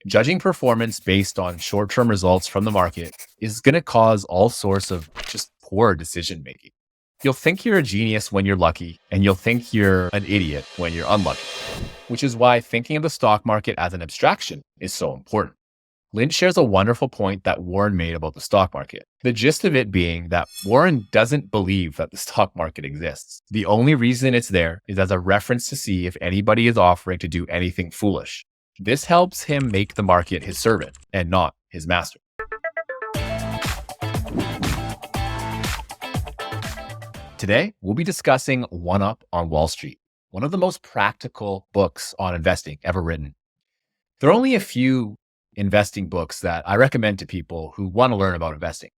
Judging performance based on short-term results from the market is going to cause all sorts of just poor decision making. You'll think you're a genius when you're lucky, and you'll think you're an idiot when you're unlucky, which is why thinking of the stock market as an abstraction is so important. Lynch shares a wonderful point that Warren made about the stock market. The gist of it being that Warren doesn't believe that the stock market exists. The only reason it's there is as a reference to see if anybody is offering to do anything foolish. This helps him make the market his servant and not his master. Today, we'll be discussing One Up on Wall Street, one of the most practical books on investing ever written. There are only a few investing books that I recommend to people who want to learn about investing.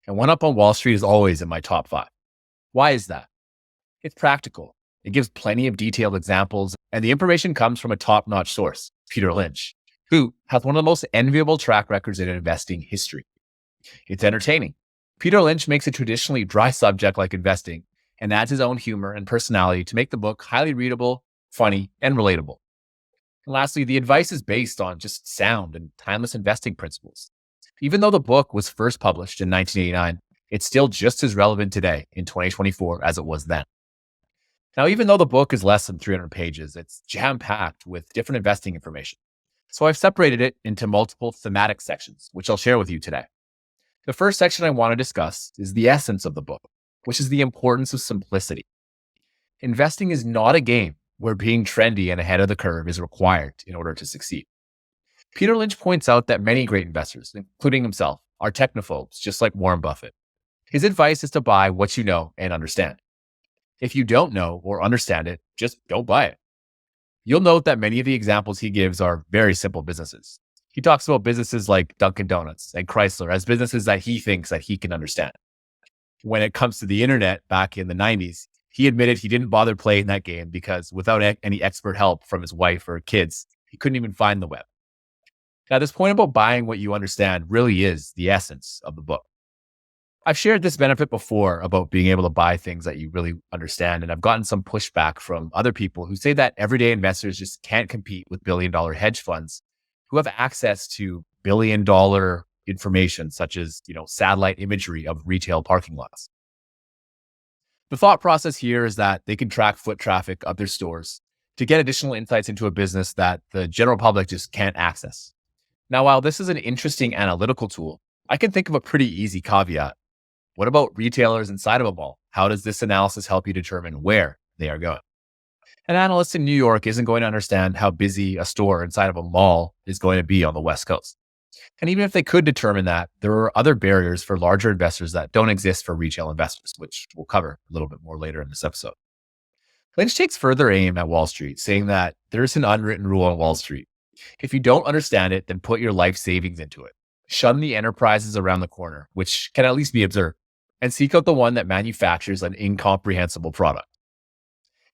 And One Up on Wall Street is always in my top 5. Why is that? It's practical. It gives plenty of detailed examples, and the information comes from a top-notch source, Peter Lynch, who has one of the most enviable track records in investing history. It's entertaining. Peter Lynch makes a traditionally dry subject like investing and adds his own humor and personality to make the book highly readable, funny, and relatable. And lastly, the advice is based on just sound and timeless investing principles. Even though the book was first published in 1989, it's still just as relevant today in 2024 as it was then. Now, even though the book is less than 300 pages, it's jam-packed with different investing information. So I've separated it into multiple thematic sections, which I'll share with you today. The first section I want to discuss is the essence of the book, which is the importance of simplicity. Investing is not a game where being trendy and ahead of the curve is required in order to succeed. Peter Lynch points out that many great investors, including himself, are technophobes, just like Warren Buffett. His advice is to buy what you know and understand. If you don't know or understand it, just don't buy it. You'll note that many of the examples he gives are very simple businesses. He talks about businesses like Dunkin' Donuts and Chrysler as businesses that he thinks that he can understand. When it comes to the internet back in the 90s, he admitted he didn't bother playing that game because without any expert help from his wife or kids, he couldn't even find the web. Now, this point about buying what you understand really is the essence of the book. I've shared this benefit before about being able to buy things that you really understand, and I've gotten some pushback from other people who say that everyday investors just can't compete with billion-dollar hedge funds who have access to billion-dollar information such as, satellite imagery of retail parking lots. The thought process here is that they can track foot traffic of their stores to get additional insights into a business that the general public just can't access. Now, while this is an interesting analytical tool, I can think of a pretty easy caveat. What about retailers inside of a mall? How does this analysis help you determine where they are going? An analyst in New York isn't going to understand how busy a store inside of a mall is going to be on the West Coast. And even if they could determine that, there are other barriers for larger investors that don't exist for retail investors, which we'll cover a little bit more later in this episode. Lynch takes further aim at Wall Street, saying that there's an unwritten rule on Wall Street. If you don't understand it, then put your life savings into it. Shun the enterprises around the corner, which can at least be observed, and seek out the one that manufactures an incomprehensible product.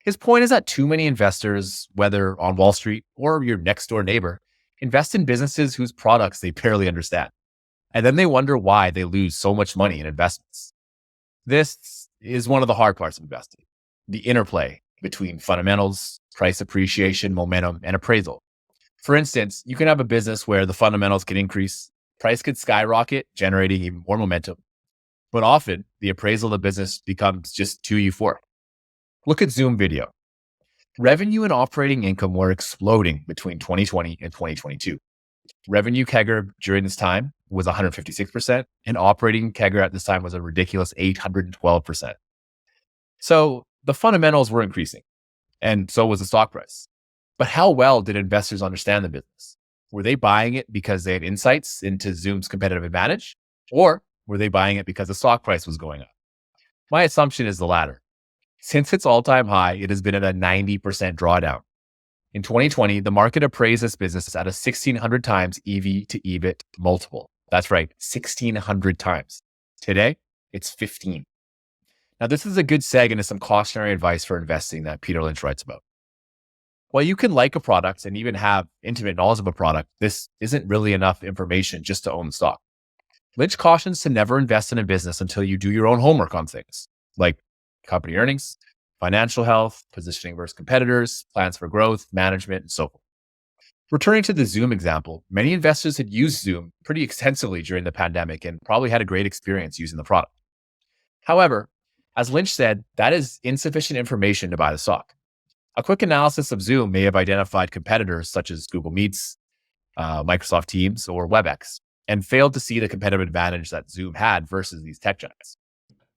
His point is that too many investors, whether on Wall Street or your next door neighbor, invest in businesses whose products they barely understand. And then they wonder why they lose so much money in investments. This is one of the hard parts of investing, the interplay between fundamentals, price appreciation, momentum, and appraisal. For instance, you can have a business where the fundamentals can increase, price could skyrocket, generating even more momentum. But often, the appraisal of the business becomes just too euphoric. Look at Zoom Video. Revenue and operating income were exploding between 2020 and 2022. Revenue CAGR during this time was 156%, and operating CAGR at this time was a ridiculous 812%. So the fundamentals were increasing, and so was the stock price. But how well did investors understand the business? Were they buying it because they had insights into Zoom's competitive advantage? Or were they buying it because the stock price was going up? My assumption is the latter. Since its all-time high, it has been at a 90% drawdown. In 2020, the market appraised this business at a 1,600 times EV to EBIT multiple. That's right, 1,600 times. Today, it's 15. Now, this is a good seg into some cautionary advice for investing that Peter Lynch writes about. While you can like a product and even have intimate knowledge of a product, this isn't really enough information just to own the stock. Lynch cautions to never invest in a business until you do your own homework on things like company earnings, financial health, positioning versus competitors, plans for growth, management, and so forth. Returning to the Zoom example, many investors had used Zoom pretty extensively during the pandemic and probably had a great experience using the product. However, as Lynch said, that is insufficient information to buy the stock. A quick analysis of Zoom may have identified competitors such as Google Meets, Microsoft Teams, or WebEx, and failed to see the competitive advantage that Zoom had versus these tech giants.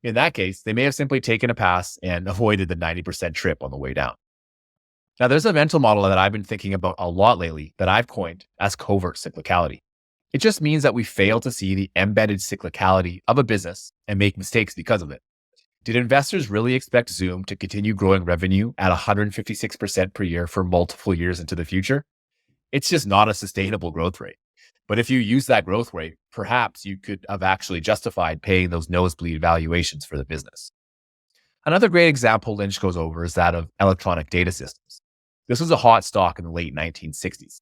In that case, they may have simply taken a pass and avoided the 90% trip on the way down. Now, there's a mental model that I've been thinking about a lot lately that I've coined as covert cyclicality. It just means that we fail to see the embedded cyclicality of a business and make mistakes because of it. Did investors really expect Zoom to continue growing revenue at 156% per year for multiple years into the future? It's just not a sustainable growth rate. But if you use that growth rate, perhaps you could have actually justified paying those nosebleed valuations for the business. Another great example Lynch goes over is that of electronic data systems. This was a hot stock in the late 1960s.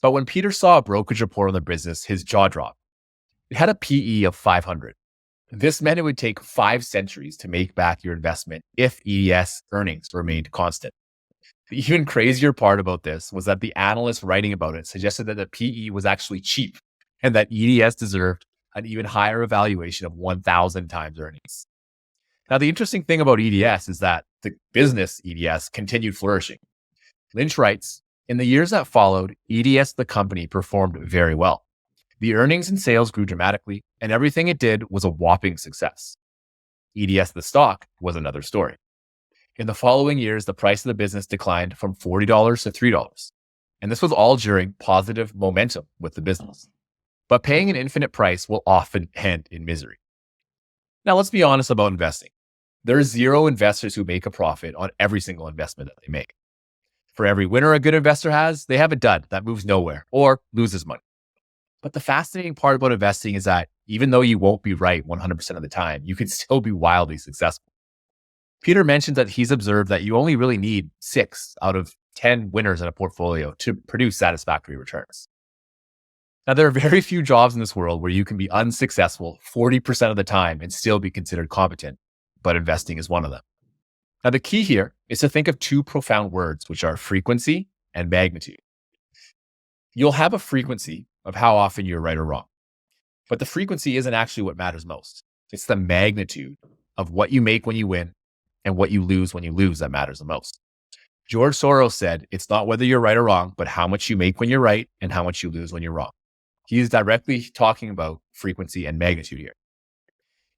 But when Peter saw a brokerage report on the business, his jaw dropped. It had a PE of 500. This meant it would take 5 centuries to make back your investment if EDS earnings remained constant. The even crazier part about this was that the analyst writing about it suggested that the PE was actually cheap and that EDS deserved an even higher evaluation of 1,000 times earnings. Now, the interesting thing about EDS is that the business EDS continued flourishing. Lynch writes, in the years that followed, EDS, the company, performed very well. The earnings and sales grew dramatically, and everything it did was a whopping success. EDS, the stock, was another story. In the following years, the price of the business declined from $40 to $3. And this was all during positive momentum with the business. But paying an infinite price will often end in misery. Now, let's be honest about investing. There are 0 investors who make a profit on every single investment that they make. For every winner a good investor has, they have a dud that moves nowhere or loses money. But the fascinating part about investing is that even though you won't be right 100% of the time, you can still be wildly successful. Peter mentioned that he's observed that you only really need 6 out of 10 winners in a portfolio to produce satisfactory returns. Now, there are very few jobs in this world where you can be unsuccessful 40% of the time and still be considered competent, but investing is one of them. Now, the key here is to think of 2 profound words, which are frequency and magnitude. You'll have a frequency of how often you're right or wrong, but the frequency isn't actually what matters most. It's the magnitude of what you make when you win and what you lose when you lose that matters the most. George Soros said, it's not whether you're right or wrong, but how much you make when you're right and how much you lose when you're wrong. He is directly talking about frequency and magnitude here.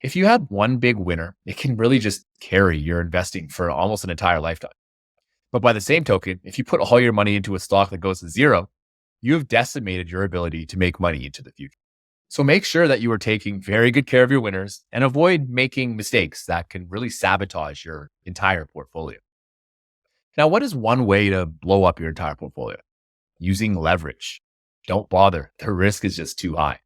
If you had one big winner, it can really just carry your investing for almost an entire lifetime. But by the same token, if you put all your money into a stock that goes to 0, you have decimated your ability to make money into the future. So make sure that you are taking very good care of your winners and avoid making mistakes that can really sabotage your entire portfolio. Now, what is one way to blow up your entire portfolio? Using leverage. Don't bother. The risk is just too high.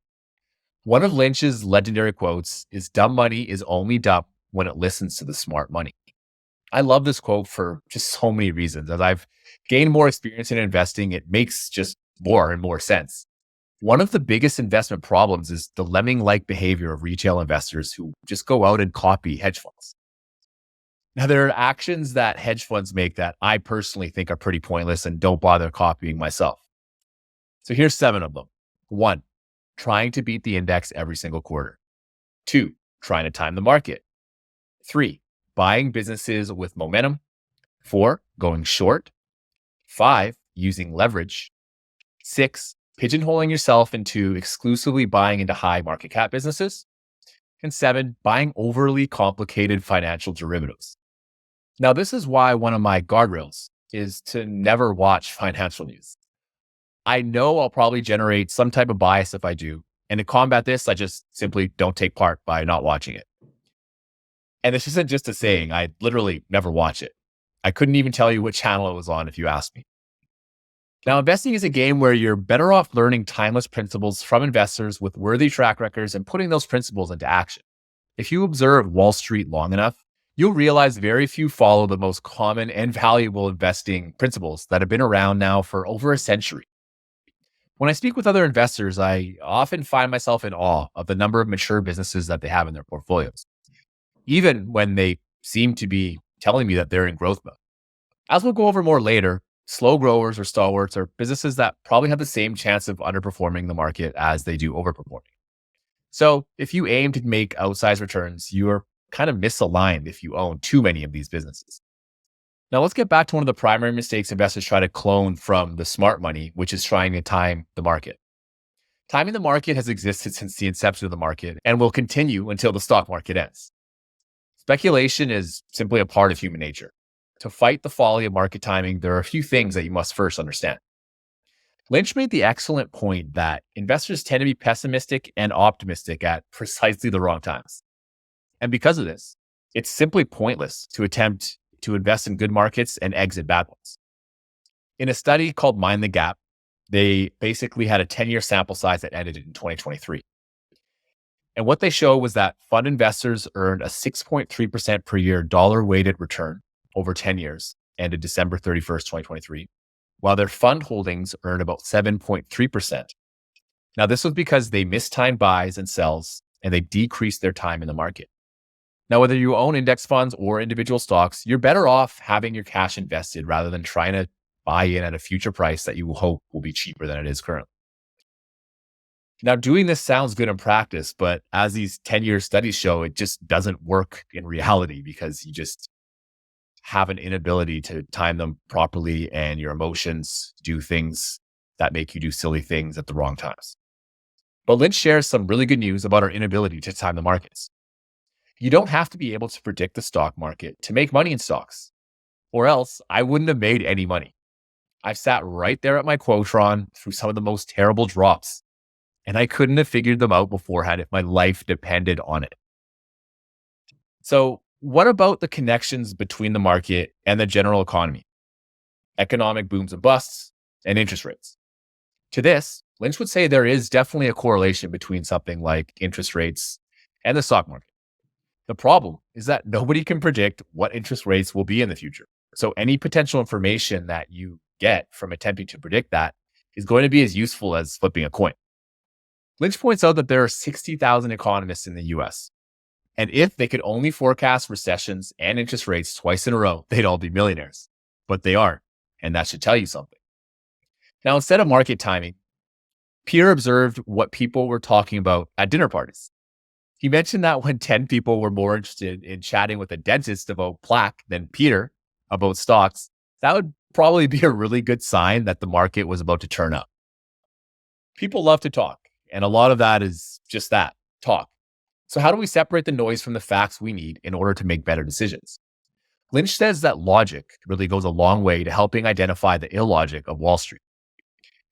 One of Lynch's legendary quotes is, dumb money is only dumb when it listens to the smart money. I love this quote for just so many reasons. As I've gained more experience in investing, it makes just more and more sense. One of the biggest investment problems is the lemming-like behavior of retail investors who just go out and copy hedge funds. Now, there are actions that hedge funds make that I personally think are pretty pointless and don't bother copying myself. So here's 7 of them. 1, trying to beat the index every single quarter. 2, trying to time the market. 3, buying businesses with momentum. 4, going short. 5, using leverage. 6, pigeonholing yourself into exclusively buying into high market cap businesses. And 7, buying overly complicated financial derivatives. Now, this is why one of my guardrails is to never watch financial news. I know I'll probably generate some type of bias if I do. And to combat this, I just simply don't take part by not watching it. And this isn't just a saying. I literally never watch it. I couldn't even tell you what channel it was on if you asked me. Now, investing is a game where you're better off learning timeless principles from investors with worthy track records and putting those principles into action. If you observe Wall Street long enough, you'll realize very few follow the most common and valuable investing principles that have been around now for over a century. When I speak with other investors, I often find myself in awe of the number of mature businesses that they have in their portfolios, even when they seem to be telling me that they're in growth mode. As we'll go over more later, Slow growers or stalwarts are businesses that probably have the same chance of underperforming the market as they do overperforming. So if you aim to make outsized returns, you are kind of misaligned if you own too many of these businesses. Now let's get back to one of the primary mistakes investors try to clone from the smart money, which is trying to time the market. Timing the market has existed since the inception of the market and will continue until the stock market ends. Speculation is simply a part of human nature. To fight the folly of market timing, there are a few things that you must first understand. Lynch made the excellent point that investors tend to be pessimistic and optimistic at precisely the wrong times. And because of this, it's simply pointless to attempt to invest in good markets and exit bad ones. In a study called Mind the Gap, they basically had a 10-year sample size that ended in 2023. And what they showed was that fund investors earned a 6.3% per year dollar-weighted return over 10 years, ended December 31st, 2023, while their fund holdings earned about 7.3%. Now, this was because they mistimed buys and sells, and they decreased their time in the market. Now, whether you own index funds or individual stocks, you're better off having your cash invested rather than trying to buy in at a future price that you hope will be cheaper than it is currently. Now, doing this sounds good in practice, but as these 10-year studies show, it just doesn't work in reality because you just have an inability to time them properly and your emotions do things that make you do silly things at the wrong times. But Lynch shares some really good news about our inability to time the markets. You don't have to be able to predict the stock market to make money in stocks, or else I wouldn't have made any money. I've sat right there at my Quotron through some of the most terrible drops, and I couldn't have figured them out beforehand if my life depended on it. So, what about the connections between the market and the general economy, economic booms and busts, and interest rates? To this, Lynch would say there is definitely a correlation between something like interest rates and the stock market. The problem is that nobody can predict what interest rates will be in the future. So any potential information that you get from attempting to predict that is going to be as useful as flipping a coin. Lynch points out that there are 60,000 economists in the US. And if they could only forecast recessions and interest rates twice in a row, they'd all be millionaires. But they aren't. And that should tell you something. Now, instead of market timing, Peter observed what people were talking about at dinner parties. He mentioned that when 10 people were more interested in chatting with a dentist about plaque than Peter about stocks, that would probably be a really good sign that the market was about to turn up. People love to talk, and a lot of that is just that, talk. So how do we separate the noise from the facts we need in order to make better decisions? Lynch says that logic really goes a long way to helping identify the illogic of Wall Street.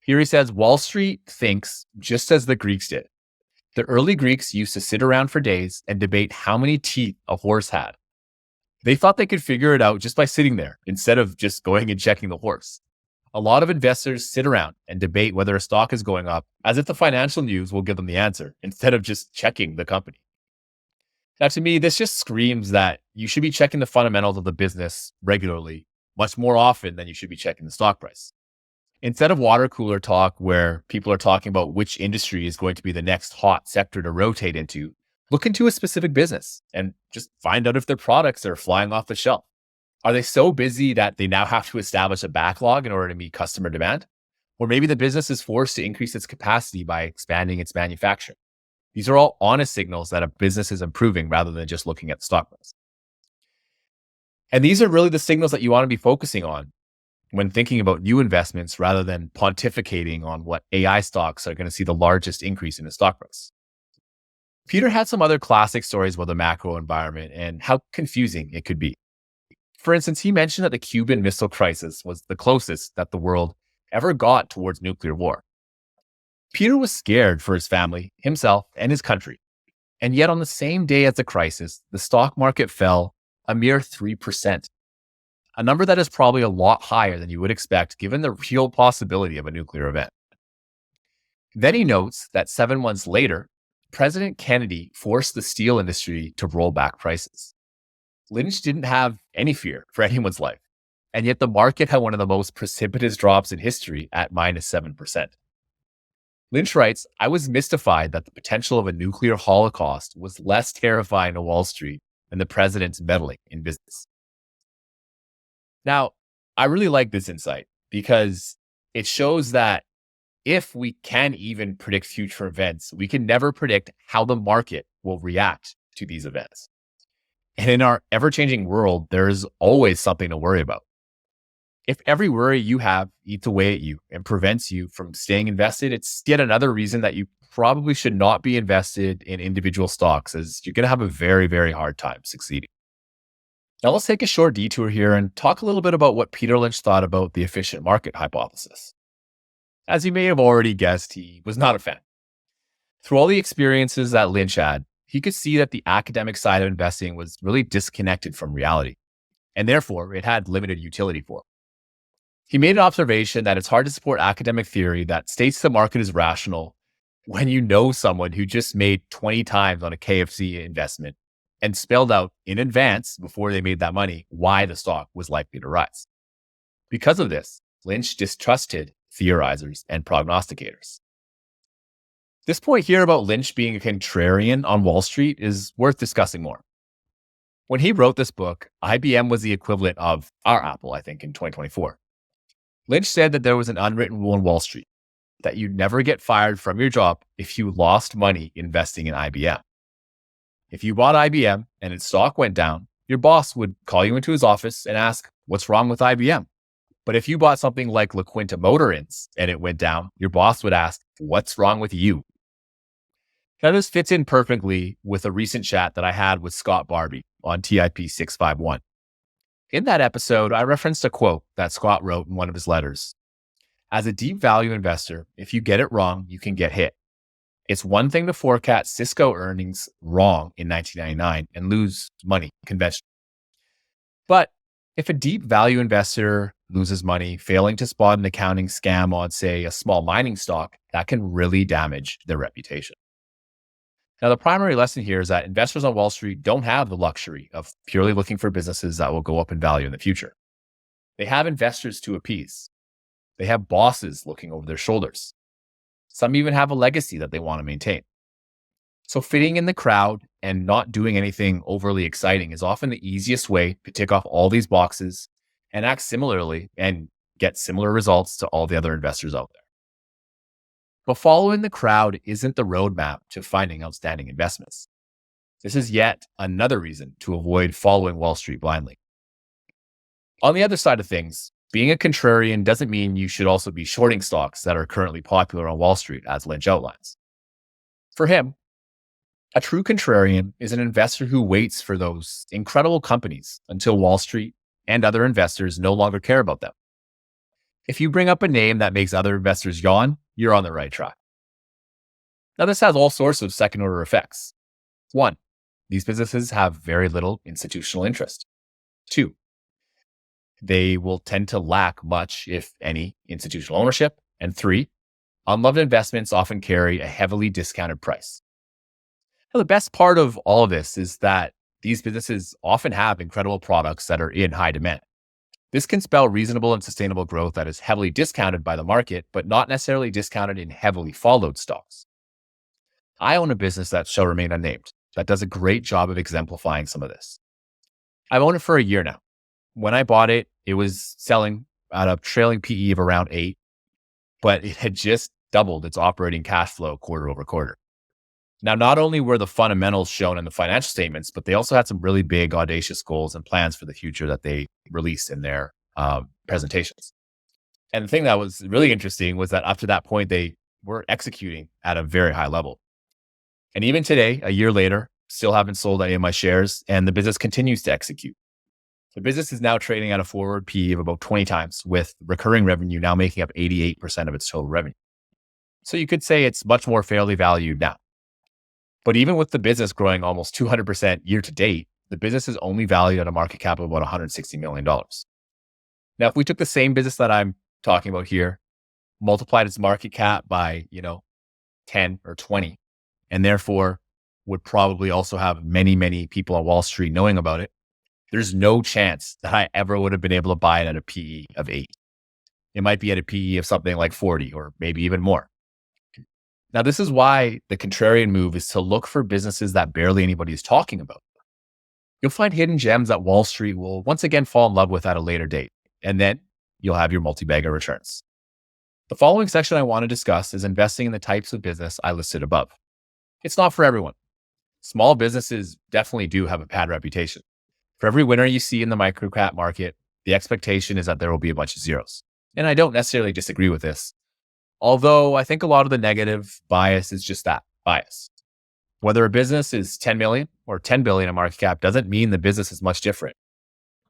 Here he says, Wall Street thinks just as the Greeks did. The early Greeks used to sit around for days and debate how many teeth a horse had. They thought they could figure it out just by sitting there instead of just going and checking the horse. A lot of investors sit around and debate whether a stock is going up as if the financial news will give them the answer instead of just checking the company. Now, to me, this just screams that you should be checking the fundamentals of the business regularly, much more often than you should be checking the stock price. Instead of water cooler talk where people are talking about which industry is going to be the next hot sector to rotate into, look into a specific business and just find out if their products are flying off the shelf. Are they so busy that they now have to establish a backlog in order to meet customer demand? Or maybe the business is forced to increase its capacity by expanding its manufacturing. These are all honest signals that a business is improving rather than just looking at the stock price. And these are really the signals that you want to be focusing on when thinking about new investments rather than pontificating on what AI stocks are going to see the largest increase in the stock price. Peter had some other classic stories about the macro environment and how confusing it could be. For instance, he mentioned that the Cuban Missile Crisis was the closest that the world ever got towards nuclear war. Peter was scared for his family, himself, and his country. And yet on the same day as the crisis, the stock market fell a mere 3%. A number that is probably a lot higher than you would expect given the real possibility of a nuclear event. Then he notes that 7 months later, President Kennedy forced the steel industry to roll back prices. Lynch didn't have any fear for anyone's life, and yet the market had one of the most precipitous drops in history at minus 7%. Lynch writes, I was mystified that the potential of a nuclear holocaust was less terrifying to Wall Street than the president's meddling in business. Now, I really like this insight because it shows that if we can even predict future events, we can never predict how the market will react to these events. And in our ever changing world, there's always something to worry about. If every worry you have eats away at you and prevents you from staying invested, it's yet another reason that you probably should not be invested in individual stocks, as you're going to have a very, very hard time succeeding. Now, let's take a short detour here and talk a little bit about what Peter Lynch thought about the efficient market hypothesis. As you may have already guessed, he was not a fan. Through all the experiences that Lynch had, he could see that the academic side of investing was really disconnected from reality, and therefore it had limited utility for him. He made an observation that it's hard to support academic theory that states the market is rational when you know someone who just made 20 times on a KFC investment and spelled out in advance before they made that money why the stock was likely to rise. Because of this, Lynch distrusted theorizers and prognosticators. This point here about Lynch being a contrarian on Wall Street is worth discussing more. When he wrote this book, IBM was the equivalent of our Apple, I think, in 2024. Lynch said that there was an unwritten rule in Wall Street that you'd never get fired from your job if you lost money investing in IBM. If you bought IBM and its stock went down, your boss would call you into his office and ask, "What's wrong with IBM?" But if you bought something like La Quinta Motor Inns and it went down, your boss would ask, "What's wrong with you?" Now, this fits in perfectly with a recent chat that I had with Scott Barbie on TIP658. In that episode, I referenced a quote that Scott wrote in one of his letters. As a deep value investor, if you get it wrong, you can get hit. It's one thing to forecast Cisco earnings wrong in 1999 and lose money conventionally. But if a deep value investor loses money failing to spot an accounting scam on, say, a small mining stock, that can really damage their reputation. Now, the primary lesson here is that investors on Wall Street don't have the luxury of purely looking for businesses that will go up in value in the future. They have investors to appease. They have bosses looking over their shoulders. Some even have a legacy that they want to maintain. So fitting in the crowd and not doing anything overly exciting is often the easiest way to tick off all these boxes and act similarly and get similar results to all the other investors out there. But following the crowd isn't the roadmap to finding outstanding investments. This is yet another reason to avoid following Wall Street blindly. On the other side of things, being a contrarian doesn't mean you should also be shorting stocks that are currently popular on Wall Street, as Lynch outlines. For him, a true contrarian is an investor who waits for those incredible companies until Wall Street and other investors no longer care about them. If you bring up a name that makes other investors yawn, you're on the right track. Now, this has all sorts of second order effects. 1, these businesses have very little institutional interest. 2, they will tend to lack much, if any, institutional ownership. And 3, unloved investments often carry a heavily discounted price. Now, the best part of all of this is that these businesses often have incredible products that are in high demand. This can spell reasonable and sustainable growth that is heavily discounted by the market, but not necessarily discounted in heavily followed stocks. I own a business that shall remain unnamed that does a great job of exemplifying some of this. I've owned it for a year now. When I bought it, it was selling at a trailing PE of around 8, but it had just doubled its operating cash flow quarter over quarter. Now, not only were the fundamentals shown in the financial statements, but they also had some really big, audacious goals and plans for the future that they released in their presentations. And the thing that was really interesting was that up to that point, they were executing at a very high level. And even today, a year later, still haven't sold any of my shares, and the business continues to execute. The business is now trading at a forward PE of about 20 times, with recurring revenue now making up 88% of its total revenue. So you could say it's much more fairly valued now. But even with the business growing almost 200% year to date, the business is only valued at a market cap of about $160 million. Now, if we took the same business that I'm talking about here, multiplied its market cap by, 10 or 20, and therefore would probably also have many, many people on Wall Street knowing about it, there's no chance that I ever would have been able to buy it at a PE of 8. It might be at a PE of something like 40 or maybe even more. Now, this is why the contrarian move is to look for businesses that barely anybody is talking about. You'll find hidden gems that Wall Street will once again fall in love with at a later date. And then you'll have your multi-bagger returns. The following section I want to discuss is investing in the types of business I listed above. It's not for everyone. Small businesses definitely do have a bad reputation. For every winner you see in the microcap market, the expectation is that there will be a bunch of zeros. And I don't necessarily disagree with this, although I think a lot of the negative bias is just that, bias. Whether a business is 10 million or 10 billion in market cap doesn't mean the business is much different.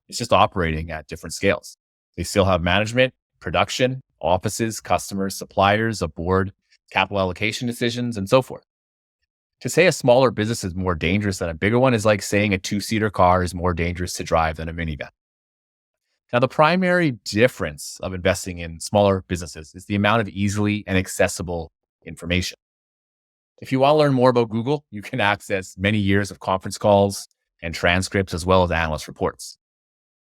It's just operating at different scales. They still have management, production, offices, customers, suppliers, a board, capital allocation decisions, and so forth. To say a smaller business is more dangerous than a bigger one is like saying a two-seater car is more dangerous to drive than a minivan. Now, the primary difference of investing in smaller businesses is the amount of easily and accessible information. If you want to learn more about Google, you can access many years of conference calls and transcripts as well as analyst reports.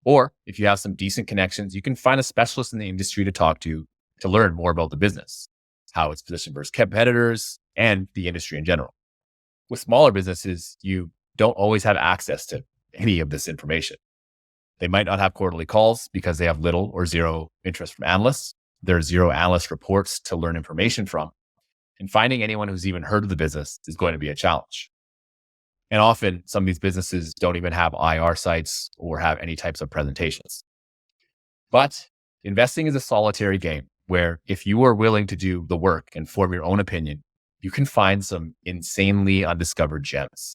Or if you have some decent connections, you can find a specialist in the industry to talk to learn more about the business, how it's positioned versus competitors, and the industry in general. With smaller businesses, you don't always have access to any of this information. They might not have quarterly calls because they have little or zero interest from analysts. There are zero analyst reports to learn information from. And finding anyone who's even heard of the business is going to be a challenge. And often, some of these businesses don't even have IR sites or have any types of presentations. But investing is a solitary game where if you are willing to do the work and form your own opinion, you can find some insanely undiscovered gems.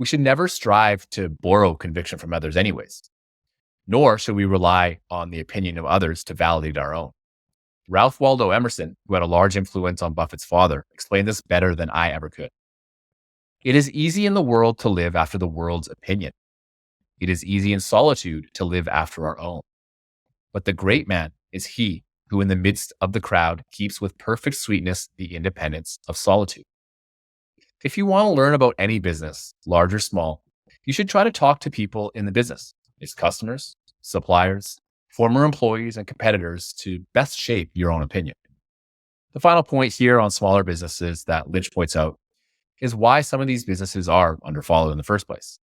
We should never strive to borrow conviction from others anyways, nor should we rely on the opinion of others to validate our own. Ralph Waldo Emerson, who had a large influence on Buffett's father, explained this better than I ever could. It is easy in the world to live after the world's opinion. It is easy in solitude to live after our own. But the great man is he who in the midst of the crowd keeps with perfect sweetness the independence of solitude. If you want to learn about any business, large or small, you should try to talk to people in the business, its customers, suppliers, former employees, and competitors to best shape your own opinion. The final point here on smaller businesses that Lynch points out is why some of these businesses are underfollowed in the first place.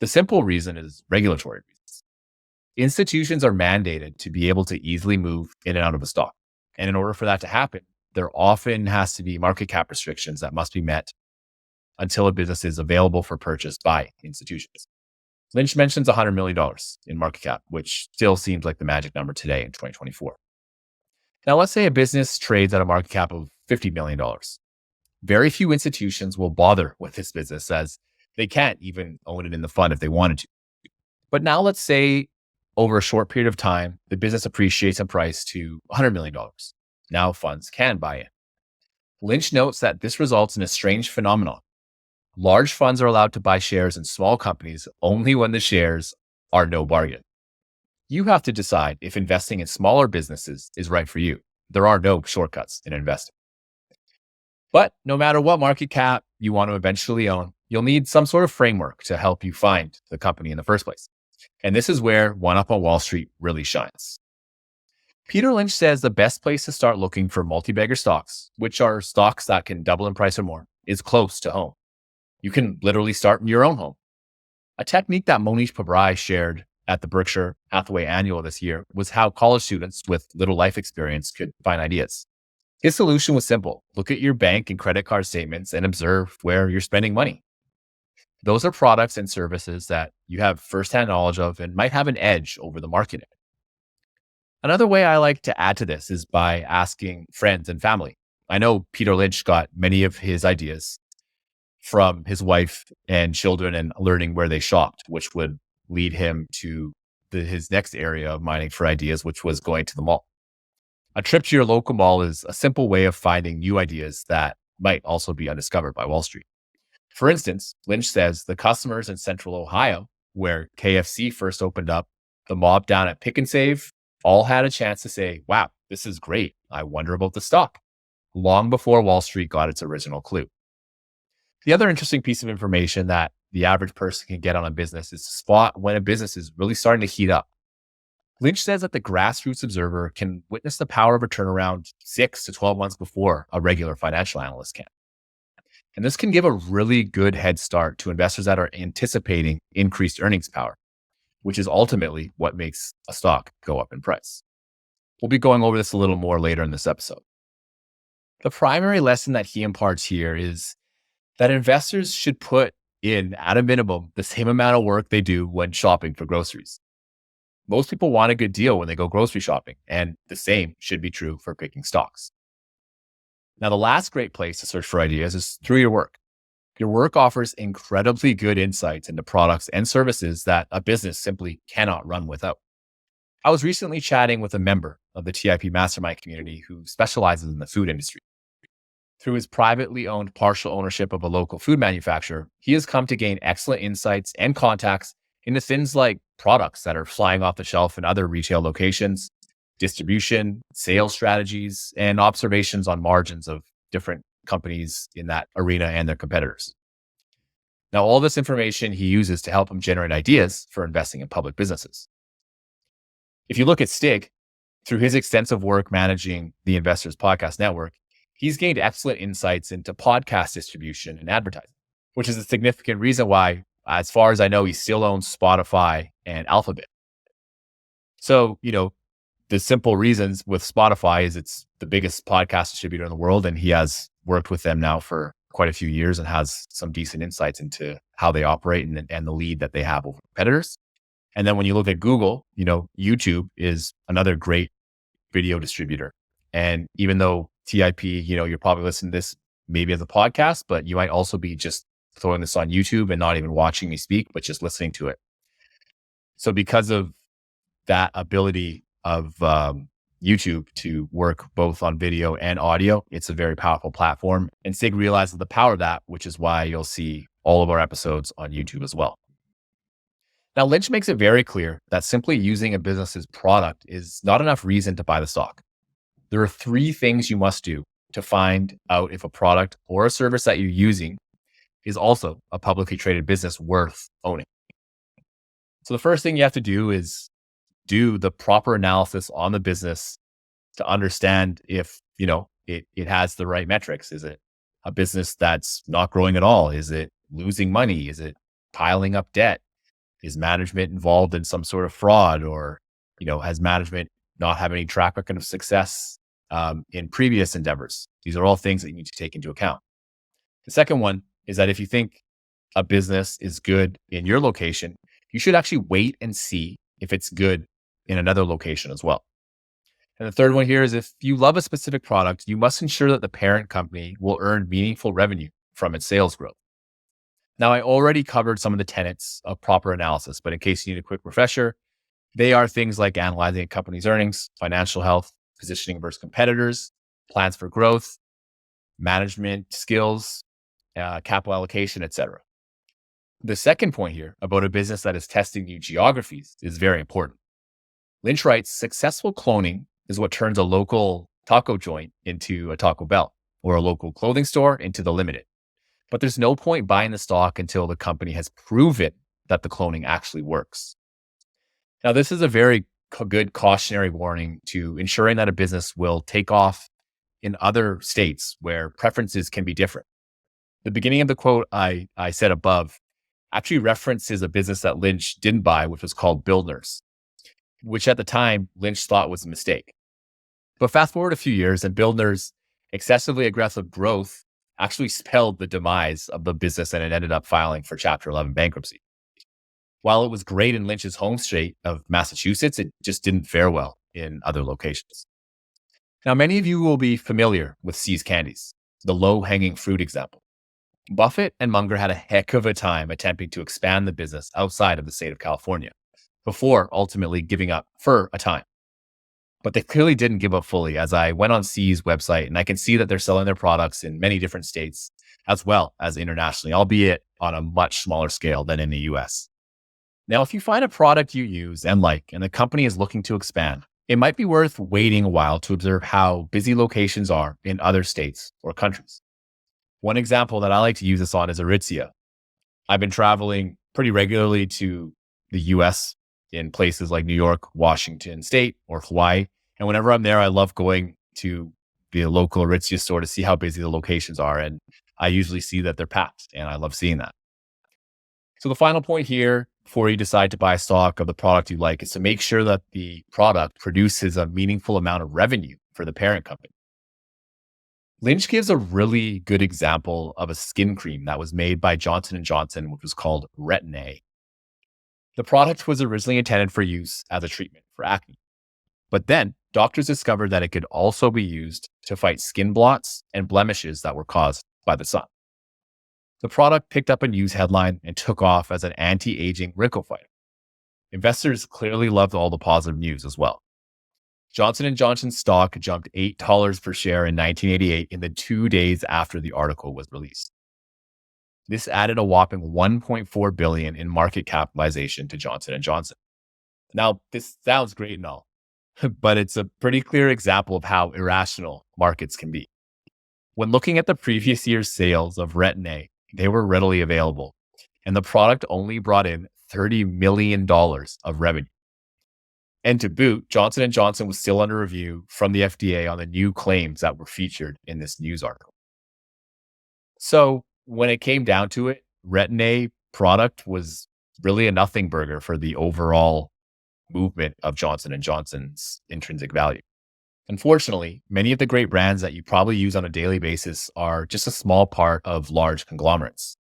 The simple reason is regulatory reasons. Institutions are mandated to be able to easily move in and out of a stock. And in order for that to happen, there often has to be market cap restrictions that must be met until a business is available for purchase by institutions. Lynch mentions $100 million in market cap, which still seems like the magic number today in 2024. Now, let's say a business trades at a market cap of $50 million. Very few institutions will bother with this business as they can't even own it in the fund if they wanted to. But now let's say over a short period of time, the business appreciates in price to $100 million. Now funds can buy in. Lynch notes that this results in a strange phenomenon. Large funds are allowed to buy shares in small companies only when the shares are no bargain. You have to decide if investing in smaller businesses is right for you. There are no shortcuts in investing. But no matter what market cap you want to eventually own, you'll need some sort of framework to help you find the company in the first place. And this is where One Up on Wall Street really shines. Peter Lynch says the best place to start looking for multi-bagger stocks, which are stocks that can double in price or more, is close to home. You can literally start in your own home. A technique that Monish Pabrai shared at the Berkshire Hathaway Annual this year was how college students with little life experience could find ideas. His solution was simple. Look at your bank and credit card statements and observe where you're spending money. Those are products and services that you have firsthand knowledge of and might have an edge over the market. Another way I like to add to this is by asking friends and family. I know Peter Lynch got many of his ideas from his wife and children and learning where they shopped, which would lead him to his next area of mining for ideas, which was going to the mall. A trip to your local mall is a simple way of finding new ideas that might also be undiscovered by Wall Street. For instance, Lynch says the customers in Central Ohio, where KFC first opened up, the mob down at Pick and Save, all had a chance to say, wow, this is great. I wonder about the stock, long before Wall Street got its original clue. The other interesting piece of information that the average person can get on a business is to spot when a business is really starting to heat up. Lynch says that the grassroots observer can witness the power of a turnaround 6 to 12 months before a regular financial analyst can. And this can give a really good head start to investors that are anticipating increased earnings power, which is ultimately what makes a stock go up in price. We'll be going over this a little more later in this episode. The primary lesson that he imparts here is that investors should put in, at a minimum, the same amount of work they do when shopping for groceries. Most people want a good deal when they go grocery shopping, and the same should be true for picking stocks. Now, the last great place to search for ideas is through your work. Your work offers incredibly good insights into products and services that a business simply cannot run without. I was recently chatting with a member of the TIP mastermind community who specializes in the food industry. Through his privately owned partial ownership of a local food manufacturer, he has come to gain excellent insights and contacts into things like products that are flying off the shelf in other retail locations, distribution, sales strategies, and observations on margins of different companies in that arena and their competitors. Now, all this information he uses to help him generate ideas for investing in public businesses. If you look at Stig, through his extensive work managing the Investors Podcast Network, he's gained excellent insights into podcast distribution and advertising, which is a significant reason why, as far as I know, he still owns Spotify and Alphabet. So, the simple reasons with Spotify is it's the biggest podcast distributor in the world, and he has worked with them now for quite a few years and has some decent insights into how they operate and the lead that they have over competitors. And then when you look at Google, YouTube is another great video distributor. And even though TIP, you're probably listening to this maybe as a podcast, but you might also be just throwing this on YouTube and not even watching me speak, but just listening to it. So because of that ability of YouTube to work both on video and audio, it's a very powerful platform. And Stig realizes the power of that, which is why you'll see all of our episodes on YouTube as well. Now, Lynch makes it very clear that simply using a business's product is not enough reason to buy the stock. There are 3 things you must do to find out if a product or a service that you're using is also a publicly traded business worth owning. So the first thing you have to do is do the proper analysis on the business to understand if, it has the right metrics. Is it a business that's not growing at all? Is it losing money? Is it piling up debt? Is management involved in some sort of fraud, or, has management not have any track record of success in previous endeavors? These are all things that you need to take into account. The second one is that if you think a business is good in your location, you should actually wait and see if it's good in another location as well. And the third one here is if you love a specific product, you must ensure that the parent company will earn meaningful revenue from its sales growth. Now, I already covered some of the tenets of proper analysis, but in case you need a quick refresher, they are things like analyzing a company's earnings, financial health, positioning versus competitors, plans for growth, management skills, capital allocation, etc. The second point here about a business that is testing new geographies is very important. Lynch writes, successful cloning is what turns a local taco joint into a Taco Bell or a local clothing store into the Limited. But there's no point buying the stock until the company has proven that the cloning actually works. Now, this is a very good cautionary warning to ensuring that a business will take off in other states where preferences can be different. The beginning of the quote I said above actually references a business that Lynch didn't buy, which was called Builders, which at the time Lynch thought was a mistake. But fast forward a few years and Builders' excessively aggressive growth actually spelled the demise of the business, and it ended up filing for Chapter 11 bankruptcy. While it was great in Lynch's home state of Massachusetts, it just didn't fare well in other locations. Now, many of you will be familiar with See's Candies, the low-hanging fruit example. Buffett and Munger had a heck of a time attempting to expand the business outside of the state of California before ultimately giving up for a time. But they clearly didn't give up fully, as I went on See's website and I can see that they're selling their products in many different states as well as internationally, albeit on a much smaller scale than in the US. Now, if you find a product you use and like, and the company is looking to expand, it might be worth waiting a while to observe how busy locations are in other states or countries. One example that I like to use this on is Aritzia. I've been traveling pretty regularly to the US in places like New York, Washington State, or Hawaii. And whenever I'm there, I love going to the local Aritzia store to see how busy the locations are. And I usually see that they're packed, and I love seeing that. So the final point here before you decide to buy stock of the product you like is to make sure that the product produces a meaningful amount of revenue for the parent company. Lynch gives a really good example of a skin cream that was made by Johnson& Johnson, which was called Retin-A. The product was originally intended for use as a treatment for acne. But then doctors discovered that it could also be used to fight skin blots and blemishes that were caused by the sun. The product picked up a news headline and took off as an anti-aging wrinkle fighter. Investors clearly loved all the positive news as well. Johnson & Johnson's stock jumped $8 per share in 1988 in the 2 days after the article was released. This added a whopping $1.4 billion in market capitalization to Johnson & Johnson. Now, this sounds great and all, but it's a pretty clear example of how irrational markets can be. When looking at the previous year's sales of Retin-A, they were readily available, and the product only brought in $30 million of revenue. And to boot, Johnson & Johnson was still under review from the FDA on the new claims that were featured in this news article. So when it came down to it, Retin-A product was really a nothing burger for the overall movement of Johnson & Johnson's intrinsic value. Unfortunately, many of the great brands that you probably use on a daily basis are just a small part of large conglomerates.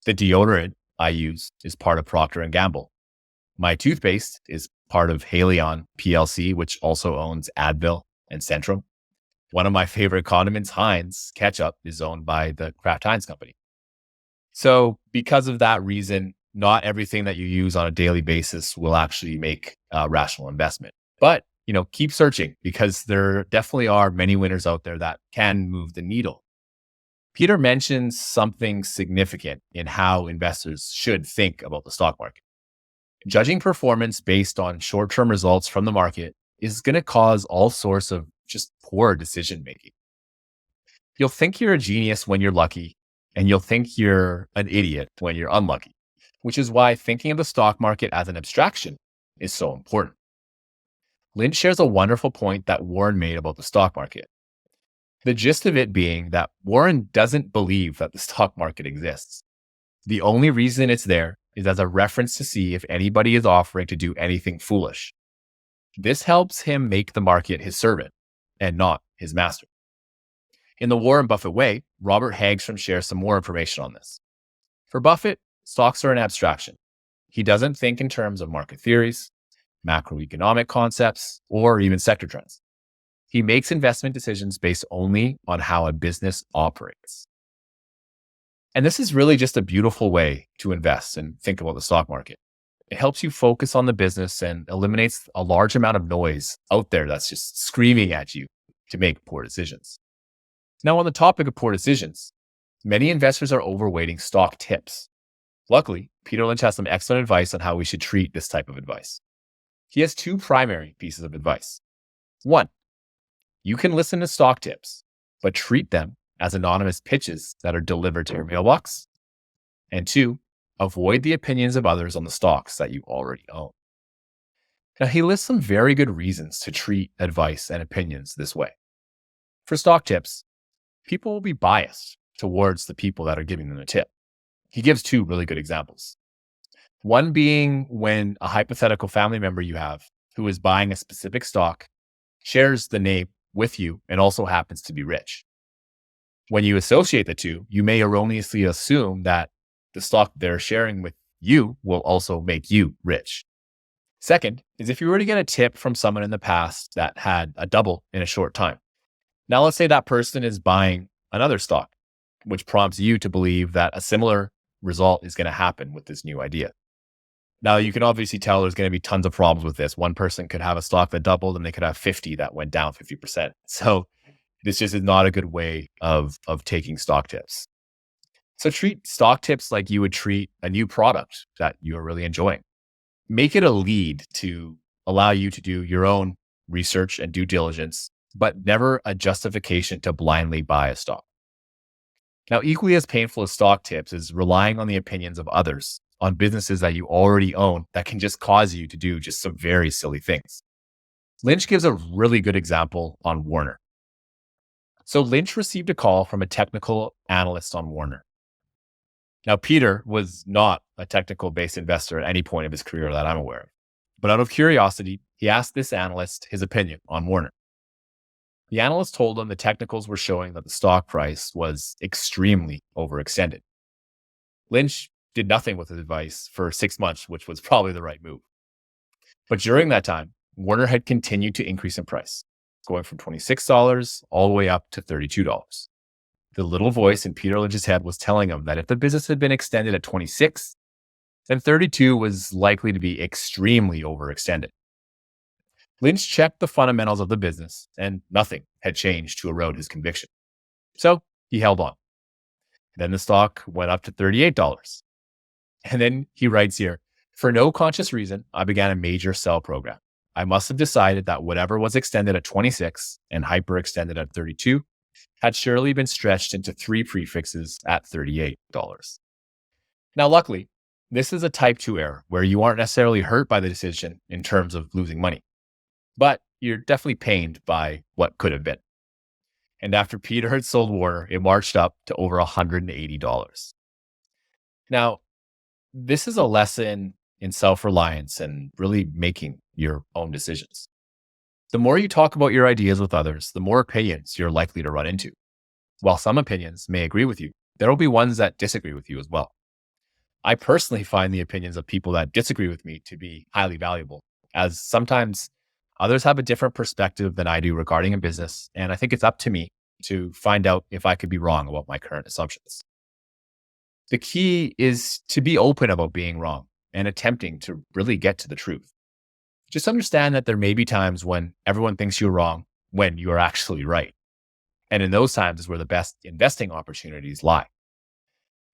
The deodorant I use is part of Procter & Gamble. My toothpaste is part of Haleon PLC, which also owns Advil and Centrum. One of my favorite condiments, Heinz ketchup, is owned by the Kraft Heinz company. So because of that reason, not everything that you use on a daily basis will actually make a rational investment. But keep searching, because there definitely are many winners out there that can move the needle. Peter mentions something significant in how investors should think about the stock market. Judging performance based on short-term results from the market is going to cause all sorts of just poor decision making. You'll think you're a genius when you're lucky, and you'll think you're an idiot when you're unlucky, which is why thinking of the stock market as an abstraction is so important. Lynch shares a wonderful point that Warren made about the stock market. The gist of it being that Warren doesn't believe that the stock market exists. The only reason it's there is as a reference to see if anybody is offering to do anything foolish. This helps him make the market his servant and not his master. In the Warren Buffett way, Robert Hagstrom shares some more information on this. For Buffett, stocks are an abstraction. He doesn't think in terms of market theories, macroeconomic concepts, or even sector trends. He makes investment decisions based only on how a business operates. And this is really just a beautiful way to invest and think about the stock market. It helps you focus on the business and eliminates a large amount of noise out there that's just screaming at you to make poor decisions. Now, on the topic of poor decisions, many investors are overweighting stock tips. Luckily, Peter Lynch has some excellent advice on how we should treat this type of advice. He has two primary pieces of advice. One, you can listen to stock tips, but treat them as anonymous pitches that are delivered to your mailbox. And two, avoid the opinions of others on the stocks that you already own. Now, he lists some very good reasons to treat advice and opinions this way. For stock tips, people will be biased towards the people that are giving them a tip. He gives two really good examples. One being when a hypothetical family member you have who is buying a specific stock shares the name with you and also happens to be rich. When you associate the two, you may erroneously assume that the stock they're sharing with you will also make you rich. Second is if you were to get a tip from someone in the past that had a double in a short time. Now, let's say that person is buying another stock, which prompts you to believe that a similar result is going to happen with this new idea. Now, you can obviously tell there's going to be tons of problems with this. One person could have a stock that doubled and they could have 50 that went down 50%. So this just is not a good way of taking stock tips. So treat stock tips like you would treat a new product that you are really enjoying. Make it a lead to allow you to do your own research and due diligence, but never a justification to blindly buy a stock. Now, equally as painful as stock tips is relying on the opinions of others on businesses that you already own that can just cause you to do just some very silly things. Lynch gives a really good example on Warner. So Lynch received a call from a technical analyst on Warner. Now, Peter was not a technical-based investor at any point of his career that I'm aware of. But out of curiosity, he asked this analyst his opinion on Warner. The analyst told him the technicals were showing that the stock price was extremely overextended. Lynch did nothing with his advice for 6 months, which was probably the right move. But during that time, Warner had continued to increase in price, going from $26 all the way up to $32. The little voice in Peter Lynch's head was telling him that if the business had been extended at 26, then 32 was likely to be extremely overextended. Lynch checked the fundamentals of the business, and nothing had changed to erode his conviction. So he held on. Then the stock went up to $38. And then he writes here, for no conscious reason, I began a major sell program. I must have decided that whatever was extended at 26 and hyperextended at 32 had surely been stretched into 3 prefixes at $38. Now, luckily, this is a type 2 error where you aren't necessarily hurt by the decision in terms of losing money, but you're definitely pained by what could have been. And after Peter had sold Warner, it marched up to over $180. Now, this is a lesson in self-reliance and really making your own decisions. The more you talk about your ideas with others, the more opinions you're likely to run into. While some opinions may agree with you, there will be ones that disagree with you as well. I personally find the opinions of people that disagree with me to be highly valuable, as sometimes others have a different perspective than I do regarding a business, and I think it's up to me to find out if I could be wrong about my current assumptions. The key is to be open about being wrong and attempting to really get to the truth. Just understand that there may be times when everyone thinks you're wrong when you are actually right. And in those times is where the best investing opportunities lie.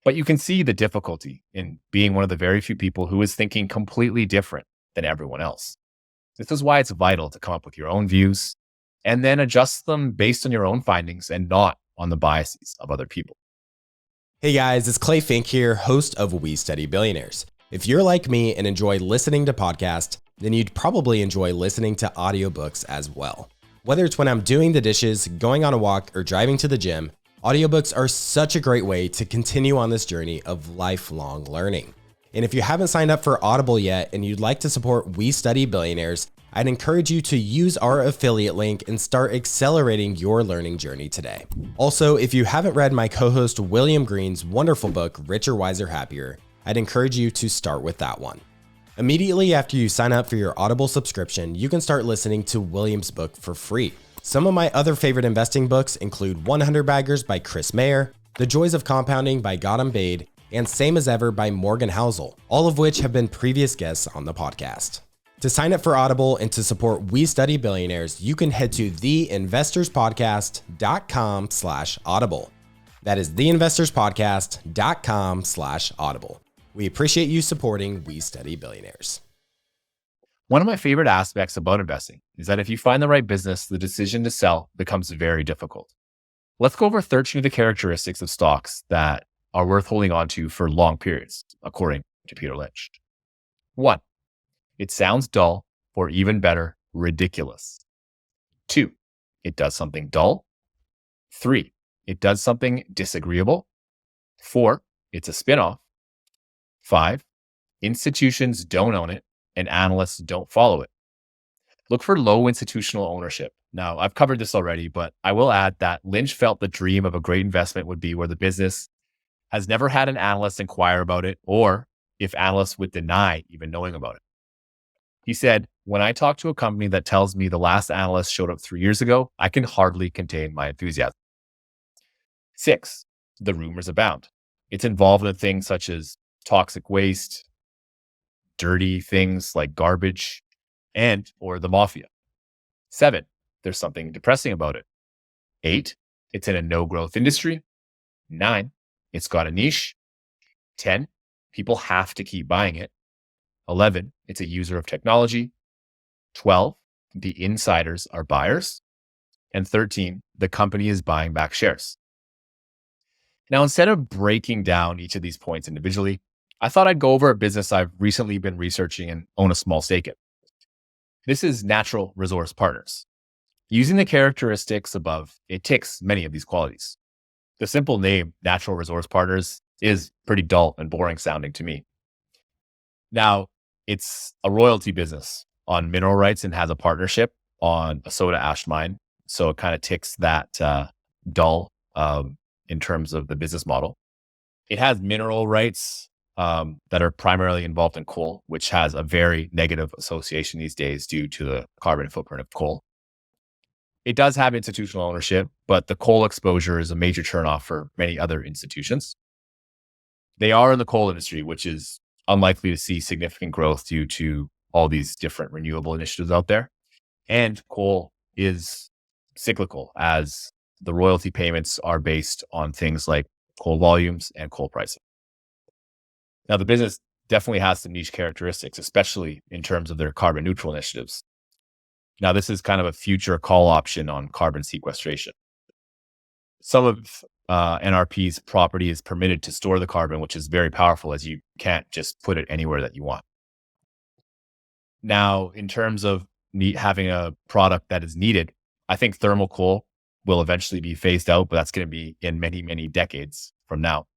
But you can see the difficulty in being one of the very few people who is thinking completely different than everyone else. This is why it's vital to come up with your own views and then adjust them based on your own findings and not on the biases of other people. Hey guys, it's Clay Fink here, host of We Study Billionaires. If you're like me and enjoy listening to podcasts, then you'd probably enjoy listening to audiobooks as well. Whether it's when I'm doing the dishes, going on a walk, or driving to the gym, audiobooks are such a great way to continue on this journey of lifelong learning. And if you haven't signed up for Audible yet and you'd like to support We Study Billionaires, I'd encourage you to use our affiliate link and start accelerating your learning journey today. Also, if you haven't read my co-host William Green's wonderful book, Richer, Wiser, Happier, I'd encourage you to start with that one. Immediately after you sign up for your Audible subscription, you can start listening to William's book for free. Some of my other favorite investing books include 100 Baggers by Chris Mayer, The Joys of Compounding by Gautam Bade, and Same as Ever by Morgan Housel, all of which have been previous guests on the podcast. To sign up for Audible and to support We Study Billionaires, you can head to theinvestorspodcast.com/audible. That is theinvestorspodcast.com/audible. We appreciate you supporting We Study Billionaires. One of my favorite aspects about investing is that if you find the right business, the decision to sell becomes very difficult. Let's go over 13 of the characteristics of stocks that are worth holding on to for long periods, according to Peter Lynch. 1, it sounds dull, or even better, ridiculous. 2, it does something dull. 3, it does something disagreeable. 4, it's a spinoff. 5, institutions don't own it and analysts don't follow it. Look for low institutional ownership. Now, I've covered this already, but I will add that Lynch felt the dream of a great investment would be where the business has never had an analyst inquire about it, or if analysts would deny even knowing about it. He said, when I talk to a company that tells me the last analyst showed up 3 years ago, I can hardly contain my enthusiasm. 6, the rumors abound. It's involved in things such as toxic waste, dirty things like garbage, and or the mafia. 7, there's something depressing about it. 8, it's in a no-growth industry. 9, it's got a niche. 10, people have to keep buying it. 11, it's a user of technology. 12, the insiders are buyers. And 13, the company is buying back shares. Now, instead of breaking down each of these points individually, I thought I'd go over a business I've recently been researching and own a small stake in. This is Natural Resource Partners. Using the characteristics above, it ticks many of these qualities. The simple name, Natural Resource Partners, is pretty dull and boring sounding to me. Now, it's a royalty business on mineral rights and has a partnership on a soda ash mine. So it kind of ticks that dull in terms of the business model. It has mineral rights that are primarily involved in coal, which has a very negative association these days due to the carbon footprint of coal. It does have institutional ownership, but the coal exposure is a major turnoff for many other institutions. They are in the coal industry, which is unlikely to see significant growth due to all these different renewable initiatives out there. And coal is cyclical, as the royalty payments are based on things like coal volumes and coal pricing. Now, the business definitely has some niche characteristics, especially in terms of their carbon neutral initiatives. Now, this is kind of a future call option on carbon sequestration. Some of NRP's property is permitted to store the carbon, which is very powerful, as you can't just put it anywhere that you want. Now, in terms of having a product that is needed, I think thermal coal will eventually be phased out, but that's going to be in many, many decades from now.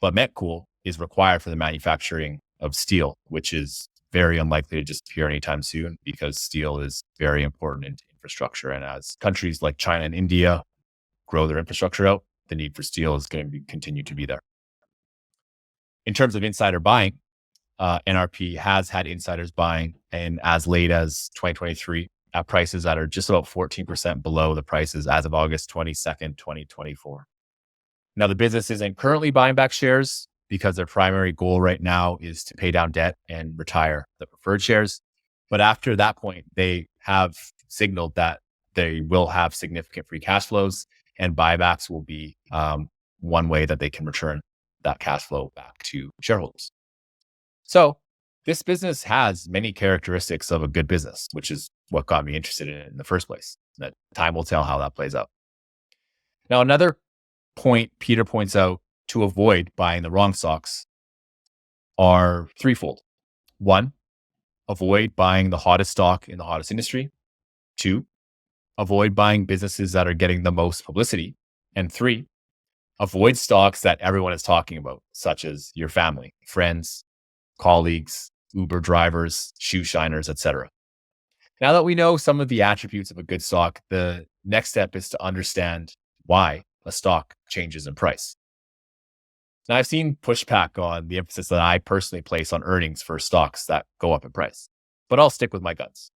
But met coal is required for the manufacturing of steel, which is very unlikely to disappear anytime soon because steel is very important in infrastructure. And as countries like China and India grow their infrastructure out, the need for steel is going to continue to be there. In terms of insider buying, NRP has had insiders buying, and as late as 2023 at prices that are just about 14% below the prices as of August 22nd, 2024. Now, the business isn't currently buying back shares because their primary goal right now is to pay down debt and retire the preferred shares. But after that point, they have signaled that they will have significant free cash flows, and buybacks will be one way that they can return that cash flow back to shareholders. So this business has many characteristics of a good business, which is what got me interested in it in the first place. That time will tell how that plays out. Now, another point Peter points out to avoid buying the wrong stocks are threefold. One, avoid buying the hottest stock in the hottest industry. Two, avoid buying businesses that are getting the most publicity. And three, avoid stocks that everyone is talking about, such as your family, friends, colleagues, Uber drivers, shoe shiners, etc. Now that we know some of the attributes of a good stock, the next step is to understand why a stock changes in price. Now, I've seen pushback on the emphasis that I personally place on earnings for stocks that go up in price, but I'll stick with my guns.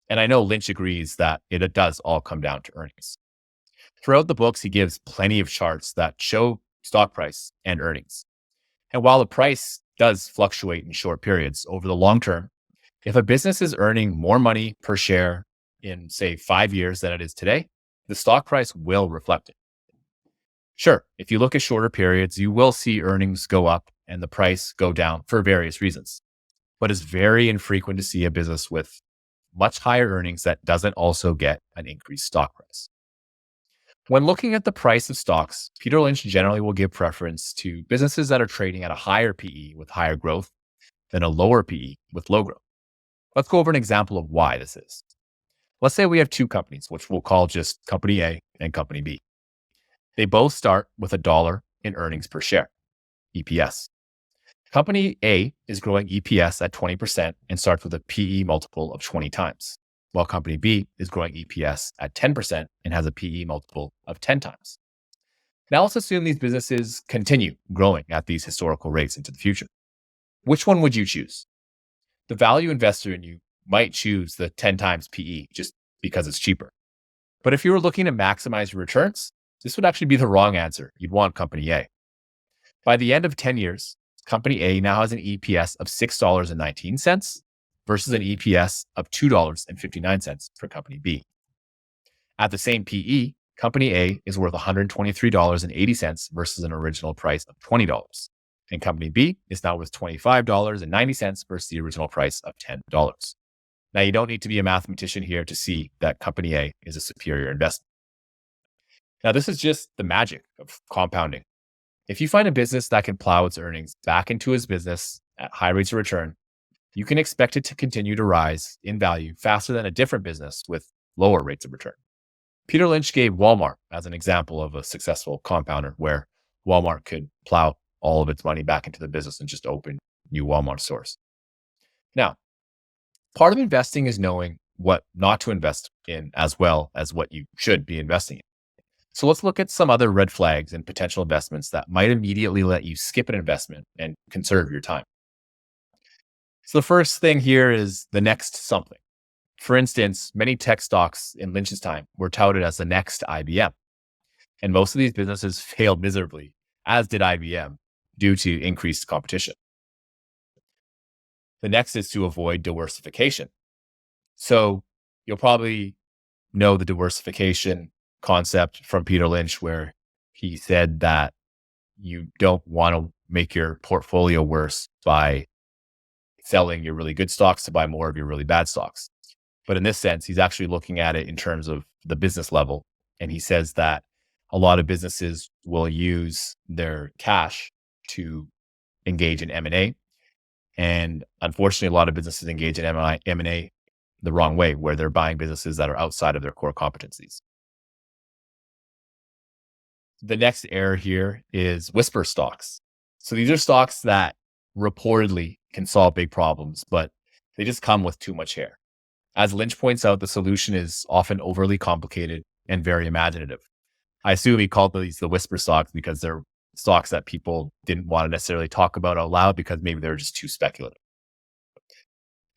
And I know Lynch agrees that it does all come down to earnings. Throughout the books, he gives plenty of charts that show stock price and earnings. And while the price does fluctuate in short periods, over the long term, if a business is earning more money per share in, say, 5 years than it is today, the stock price will reflect it. Sure, if you look at shorter periods, you will see earnings go up and the price go down for various reasons. But it's very infrequent to see a business with much higher earnings that doesn't also get an increased stock price. When looking at the price of stocks, Peter Lynch generally will give preference to businesses that are trading at a higher PE with higher growth than a lower PE with low growth. Let's go over an example of why this is. Let's say we have two companies, which we'll call just Company A and Company B. They both start with $1 in earnings per share, EPS. Company A is growing EPS at 20% and starts with a PE multiple of 20 times, while Company B is growing EPS at 10% and has a PE multiple of 10 times. Now let's assume these businesses continue growing at these historical rates into the future. Which one would you choose? The value investor in you might choose the 10 times PE just because it's cheaper. But if you were looking to maximize your returns, this would actually be the wrong answer. You'd want Company A. By the end of 10 years, Company A now has an EPS of $6.19 versus an EPS of $2.59 for Company B. At the same PE, Company A is worth $123.80 versus an original price of $20. And Company B is now worth $25.90 versus the original price of $10. Now, you don't need to be a mathematician here to see that Company A is a superior investment. Now, this is just the magic of compounding. If you find a business that can plow its earnings back into its business at high rates of return, you can expect it to continue to rise in value faster than a different business with lower rates of return. Peter Lynch gave Walmart as an example of a successful compounder where Walmart could plow all of its money back into the business and just open new Walmart stores. Now, part of investing is knowing what not to invest in as well as what you should be investing in. So let's look at some other red flags and potential investments that might immediately let you skip an investment and conserve your time. So the first thing here is the next something. For instance, many tech stocks in Lynch's time were touted as the next IBM. And most of these businesses failed miserably, as did IBM, due to increased competition. The next is to avoid diversification. So you'll probably know the diversification concept from Peter Lynch, where he said that you don't want to make your portfolio worse by selling your really good stocks to buy more of your really bad stocks. But in this sense, he's actually looking at it in terms of the business level. And he says that a lot of businesses will use their cash to engage in M&A. And unfortunately, a lot of businesses engage in M&A the wrong way, where they're buying businesses that are outside of their core competencies. The next error here is whisper stocks. So these are stocks that reportedly can solve big problems, but they just come with too much hair. As Lynch points out, the solution is often overly complicated and very imaginative. I assume he called these the whisper stocks because they're stocks that people didn't want to necessarily talk about out loud because maybe they're just too speculative.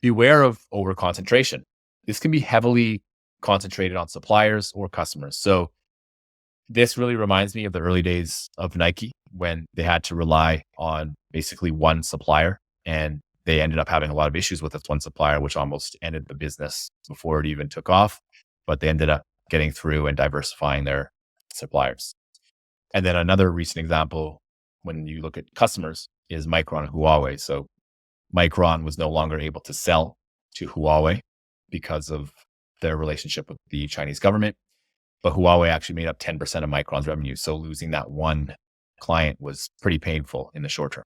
Beware of over concentration. This can be heavily concentrated on suppliers or customers. So this really reminds me of the early days of Nike when they had to rely on basically one supplier, and they ended up having a lot of issues with this one supplier, which almost ended the business before it even took off. But they ended up getting through and diversifying their suppliers. And then another recent example, when you look at customers, is Micron and Huawei. So Micron was no longer able to sell to Huawei because of their relationship with the Chinese government. But Huawei actually made up 10% of Micron's revenue. So losing that one client was pretty painful in the short term.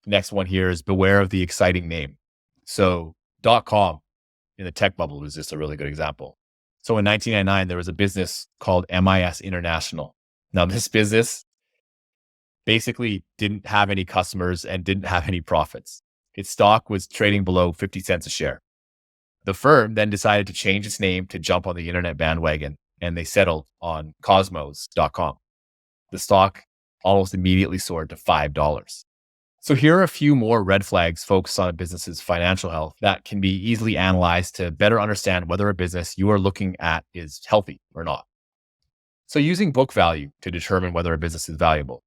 Next one here is beware of the exciting name. So .com in the tech bubble was just a really good example. So in 1999, there was a business called MIS International. Now this business basically didn't have any customers and didn't have any profits. Its stock was trading below 50 cents a share. The firm then decided to change its name to jump on the internet bandwagon, and they settled on cosmos.com. The stock almost immediately soared to $5. So here are a few more red flags focused on a business's financial health that can be easily analyzed to better understand whether a business you are looking at is healthy or not. So using book value to determine whether a business is valuable.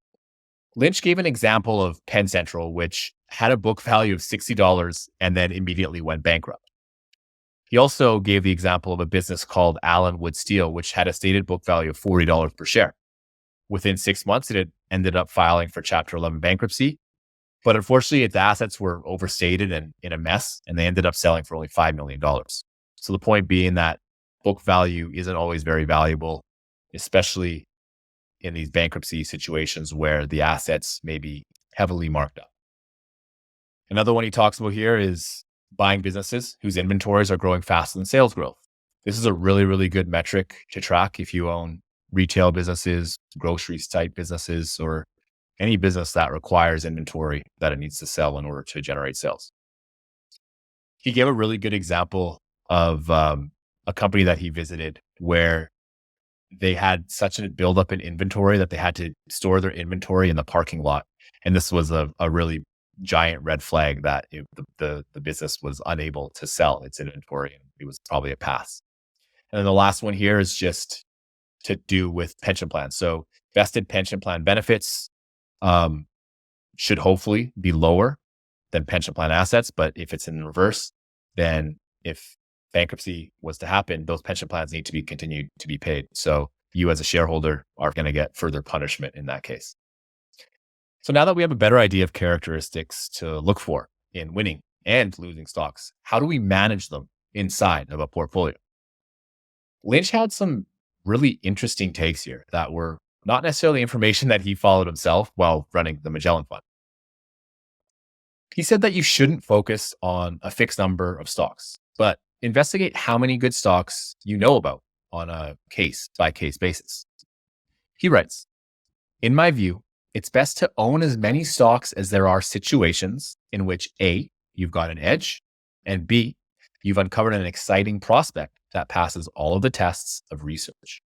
Lynch gave an example of Penn Central, which had a book value of $60 and then immediately went bankrupt. He also gave the example of a business called Allen Wood Steel, which had a stated book value of $40 per share. Within 6 months, it had ended up filing for Chapter 11 bankruptcy. But unfortunately, its assets were overstated and in a mess, and they ended up selling for only $5 million. So the point being that book value isn't always very valuable, especially in these bankruptcy situations where the assets may be heavily marked up. Another one he talks about here is buying businesses whose inventories are growing faster than sales growth. This is a really, really good metric to track if you own retail businesses, groceries type businesses, or any business that requires inventory that it needs to sell in order to generate sales. He gave a really good example of a company that he visited where they had such a buildup in inventory that they had to store their inventory in the parking lot. And this was a really giant red flag that the business was unable to sell its inventory. And it was probably a pass. And then the last one here is just to do with pension plans. So vested pension plan benefits should hopefully be lower than pension plan assets. But if it's in reverse, then if bankruptcy was to happen, those pension plans need to be continued to be paid. So you as a shareholder are going to get further punishment in that case. So now that we have a better idea of characteristics to look for in winning and losing stocks, how do we manage them inside of a portfolio? Lynch had some really interesting takes here that were not necessarily information that he followed himself while running the Magellan Fund. He said that you shouldn't focus on a fixed number of stocks, but investigate how many good stocks you know about on a case-by-case basis. He writes, in my view, it's best to own as many stocks as there are situations in which A, you've got an edge, and B, you've uncovered an exciting prospect that passes all of the tests of research.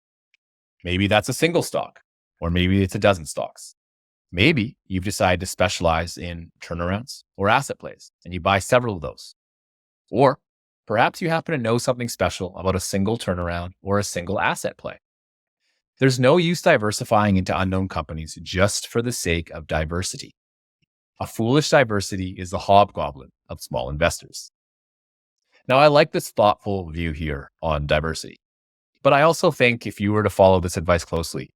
Maybe that's a single stock, or maybe it's a dozen stocks. Maybe you've decided to specialize in turnarounds or asset plays, and you buy several of those. Or perhaps you happen to know something special about a single turnaround or a single asset play. There's no use diversifying into unknown companies just for the sake of diversity. A foolish diversity is the hobgoblin of small investors. Now, I like this thoughtful view here on diversity, but I also think if you were to follow this advice closely,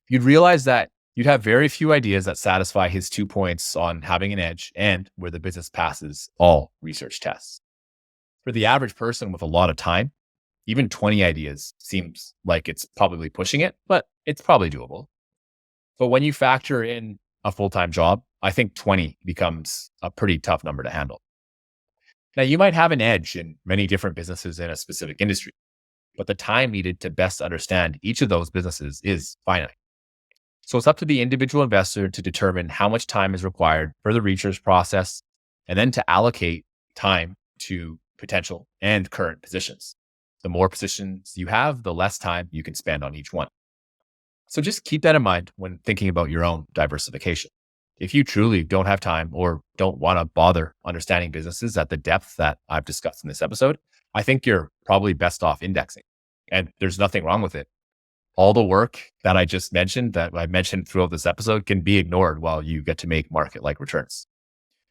you'd realize that you'd have very few ideas that satisfy his 2 points on having an edge and where the business passes all research tests. For the average person with a lot of time, even 20 ideas seems like it's probably pushing it, but it's probably doable. But when you factor in a full-time job, I think 20 becomes a pretty tough number to handle. Now, you might have an edge in many different businesses in a specific industry, but the time needed to best understand each of those businesses is finite. So it's up to the individual investor to determine how much time is required for the research process and then to allocate time to potential and current positions. The more positions you have, the less time you can spend on each one. So just keep that in mind when thinking about your own diversification. If you truly don't have time or don't want to bother understanding businesses at the depth that I've discussed in this episode, I think you're probably best off indexing. And there's nothing wrong with it. All the work that I just mentioned, that I mentioned throughout this episode, can be ignored while you get to make market-like returns.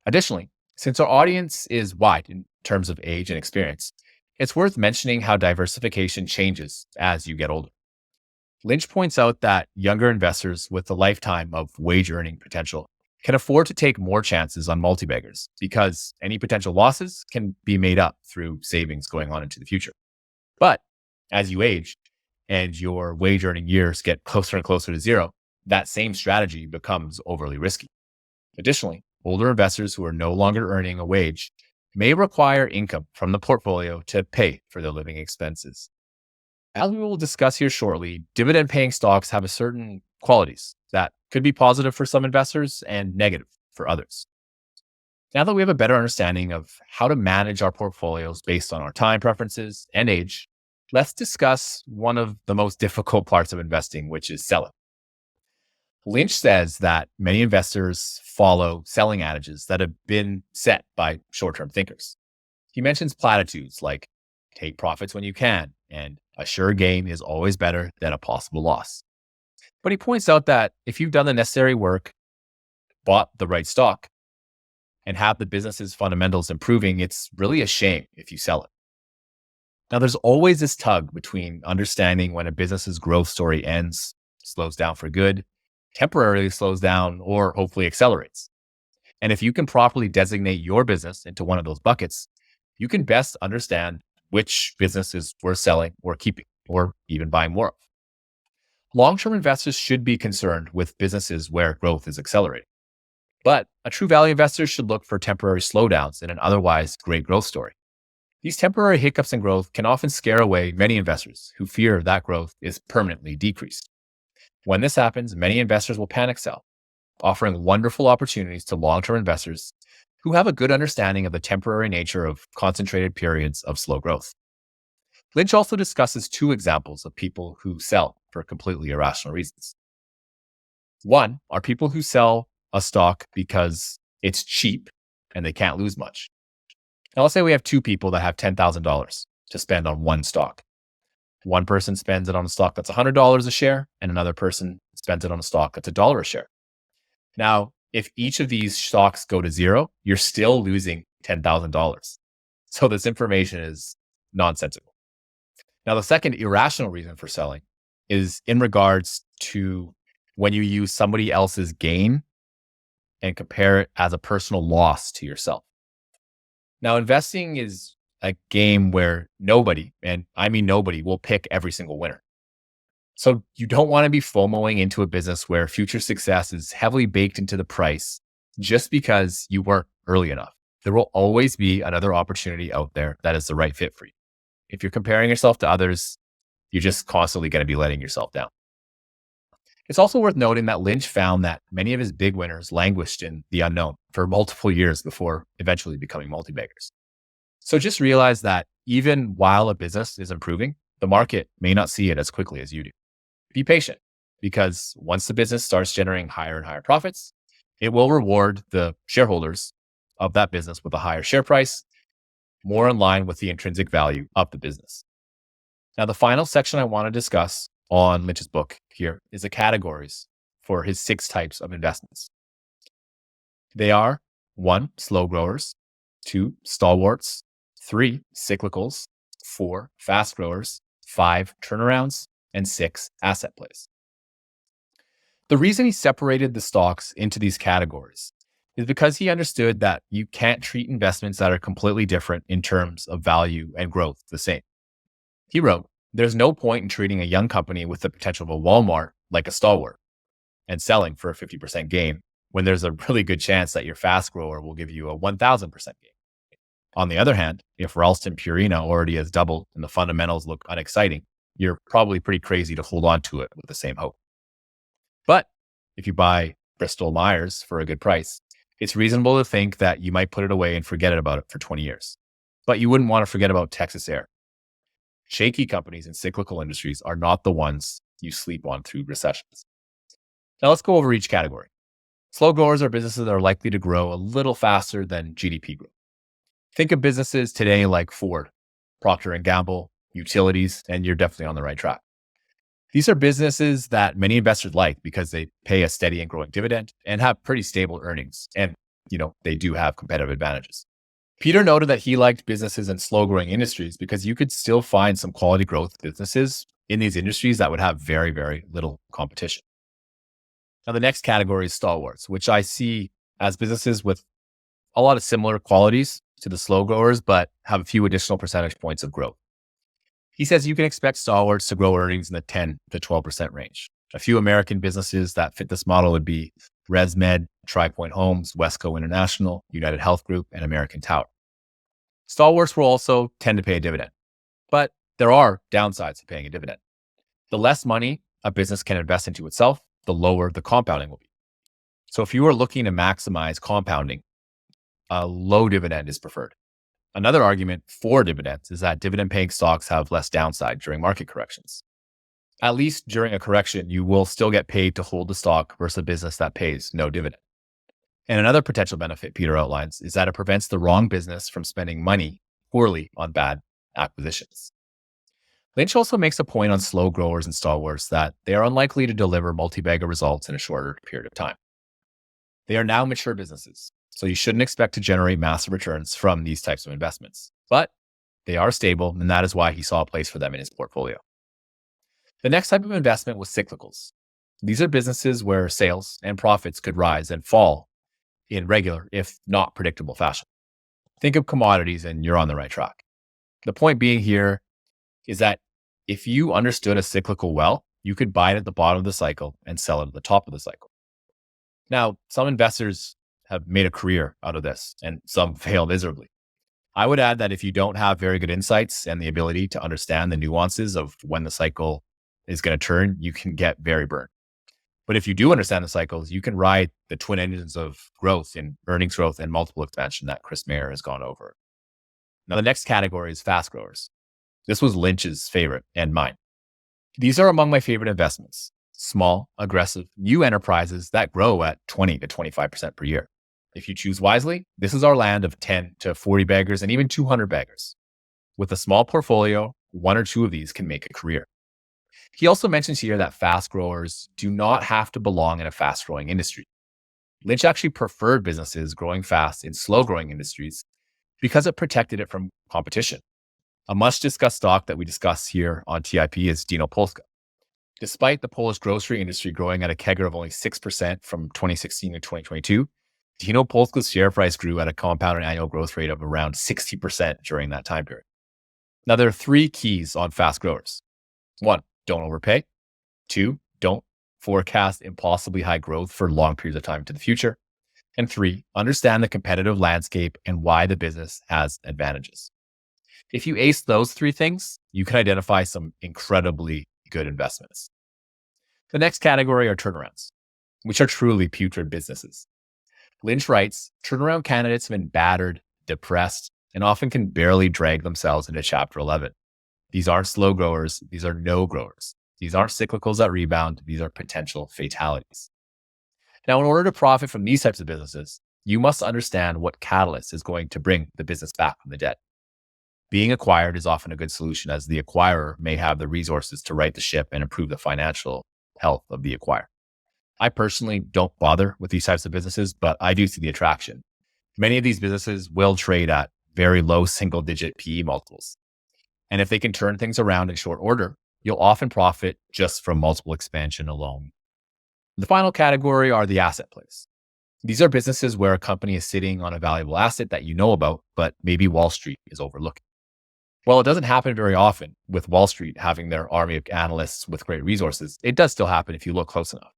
Additionally, since our audience is wide in terms of age and experience, it's worth mentioning how diversification changes as you get older. Lynch points out that younger investors with a lifetime of wage earning potential can afford to take more chances on multi-baggers because any potential losses can be made up through savings going on into the future. But as you age and your wage earning years get closer and closer to zero, that same strategy becomes overly risky. Additionally, older investors who are no longer earning a wage may require income from the portfolio to pay for their living expenses. As we will discuss here shortly, dividend-paying stocks have a certain qualities that could be positive for some investors and negative for others. Now that we have a better understanding of how to manage our portfolios based on our time preferences and age, let's discuss one of the most difficult parts of investing, which is selling. Lynch says that many investors follow selling adages that have been set by short-term thinkers. He mentions platitudes like take profits when you can and a sure gain is always better than a possible loss. But he points out that if you've done the necessary work, bought the right stock, and have the business's fundamentals improving, it's really a shame if you sell it. Now, there's always this tug between understanding when a business's growth story ends, slows down for good, temporarily slows down, or hopefully accelerates. And if you can properly designate your business into one of those buckets, you can best understand which business is worth selling or keeping, or even buying more of. Long-term investors should be concerned with businesses where growth is accelerating. But a true value investor should look for temporary slowdowns in an otherwise great growth story. These temporary hiccups in growth can often scare away many investors who fear that growth is permanently decreased. When this happens, many investors will panic sell, offering wonderful opportunities to long-term investors who have a good understanding of the temporary nature of concentrated periods of slow growth. Lynch also discusses two examples of people who sell for completely irrational reasons. One are people who sell a stock because it's cheap and they can't lose much. Now, let's say we have two people that have $10,000 to spend on one stock. One person spends it on a stock that's $100 a share, and another person spends it on a stock that's $1 a share. Now, if each of these stocks go to zero, you're still losing $10,000. So this information is nonsensical. Now, the second irrational reason for selling is in regards to when you use somebody else's gain and compare it as a personal loss to yourself. Now, investing is a game where nobody, and I mean nobody, will pick every single winner. So you don't want to be FOMOing into a business where future success is heavily baked into the price just because you weren't early enough. There will always be another opportunity out there that is the right fit for you. If you're comparing yourself to others, you're just constantly going to be letting yourself down. It's also worth noting that Lynch found that many of his big winners languished in the unknown for multiple years before eventually becoming multi-baggers. So just realize that even while a business is improving, the market may not see it as quickly as you do. Be patient, because once the business starts generating higher and higher profits, it will reward the shareholders of that business with a higher share price, more in line with the intrinsic value of the business. Now, the final section I want to discuss on Lynch's book here is the categories for his 6 types of investments. They are 1, slow growers, 2, stalwarts, 3, cyclicals, 4, fast growers, 5, turnarounds, and 6, asset plays. The reason he separated the stocks into these categories is because he understood that you can't treat investments that are completely different in terms of value and growth the same. He wrote, "There's no point in treating a young company with the potential of a Walmart like a stalwart and selling for a 50% gain when there's a really good chance that your fast grower will give you a 1,000% gain. On the other hand, if Ralston Purina already has doubled and the fundamentals look unexciting, you're probably pretty crazy to hold on to it with the same hope. But if you buy Bristol Myers for a good price, it's reasonable to think that you might put it away and forget about it for 20 years. But you wouldn't want to forget about Texas Air. Shaky companies in cyclical industries are not the ones you sleep on through recessions." Now let's go over each category. Slow growers are businesses that are likely to grow a little faster than GDP growth. Think of businesses today like Ford, Procter & Gamble, utilities, and you're definitely on the right track. These are businesses that many investors like because they pay a steady and growing dividend and have pretty stable earnings. And, they do have competitive advantages. Peter noted that he liked businesses in slow growing industries because you could still find some quality growth businesses in these industries that would have very, very little competition. Now, the next category is stalwarts, which I see as businesses with a lot of similar qualities to the slow growers, but have a few additional percentage points of growth. He says you can expect stalwarts to grow earnings in the 10 to 12% range. A few American businesses that fit this model would be ResMed, TriPoint Homes, Wesco International, United Health Group, and American Tower. Stalwarts will also tend to pay a dividend, but there are downsides to paying a dividend. The less money a business can invest into itself, the lower the compounding will be. So if you are looking to maximize compounding, a low dividend is preferred. Another argument for dividends is that dividend-paying stocks have less downside during market corrections. At least during a correction, you will still get paid to hold the stock versus a business that pays no dividend. And another potential benefit Peter outlines is that it prevents the wrong business from spending money poorly on bad acquisitions. Lynch also makes a point on slow growers and stalwarts that they are unlikely to deliver multi-bagger results in a shorter period of time. They are now mature businesses, so you shouldn't expect to generate massive returns from these types of investments. But they are stable, and that is why he saw a place for them in his portfolio. The next type of investment was cyclicals. These are businesses where sales and profits could rise and fall in regular, if not predictable fashion. Think of commodities and you're on the right track. The point being here is that if you understood a cyclical well, you could buy it at the bottom of the cycle and sell it at the top of the cycle. Now, some investors have made a career out of this and some fail miserably. I would add that if you don't have very good insights and the ability to understand the nuances of when the cycle is going to turn, you can get very burned. But if you do understand the cycles, you can ride the twin engines of growth in earnings growth and multiple expansion that Chris Mayer has gone over. Now, the next category is fast growers. This was Lynch's favorite and mine. These are among my favorite investments. Small, aggressive, new enterprises that grow at 20 to 25% per year. If you choose wisely, this is our land of 10 to 40 baggers and even 200 baggers. With a small portfolio, one or two of these can make a career. He also mentions here that fast growers do not have to belong in a fast growing industry. Lynch actually preferred businesses growing fast in slow growing industries because it protected it from competition. A much discussed stock that we discuss here on TIP is Dino Polska. Despite the Polish grocery industry growing at a CAGR of only 6% from 2016 to 2022, Dino Polska's share price grew at a compounded annual growth rate of around 60% during that time period. Now, there are 3 keys on fast growers. 1, don't overpay. 2, don't forecast impossibly high growth for long periods of time into the future. And 3, understand the competitive landscape and why the business has advantages. If you ace those 3 things, you can identify some incredibly good investments. The next category are turnarounds, which are truly putrid businesses. Lynch writes, turnaround candidates have been battered, depressed, and often can barely drag themselves into Chapter 11. These aren't slow growers. These are no growers. These aren't cyclicals that rebound. These are potential fatalities. Now, in order to profit from these types of businesses, you must understand what catalyst is going to bring the business back from the dead. Being acquired is often a good solution, as the acquirer may have the resources to right the ship and improve the financial health of the acquirer. I personally don't bother with these types of businesses, but I do see the attraction. Many of these businesses will trade at very low single-digit PE multiples. And if they can turn things around in short order, you'll often profit just from multiple expansion alone. The final category are the asset plays. These are businesses where a company is sitting on a valuable asset that you know about, but maybe Wall Street is overlooking. While it doesn't happen very often with Wall Street having their army of analysts with great resources, it does still happen if you look close enough.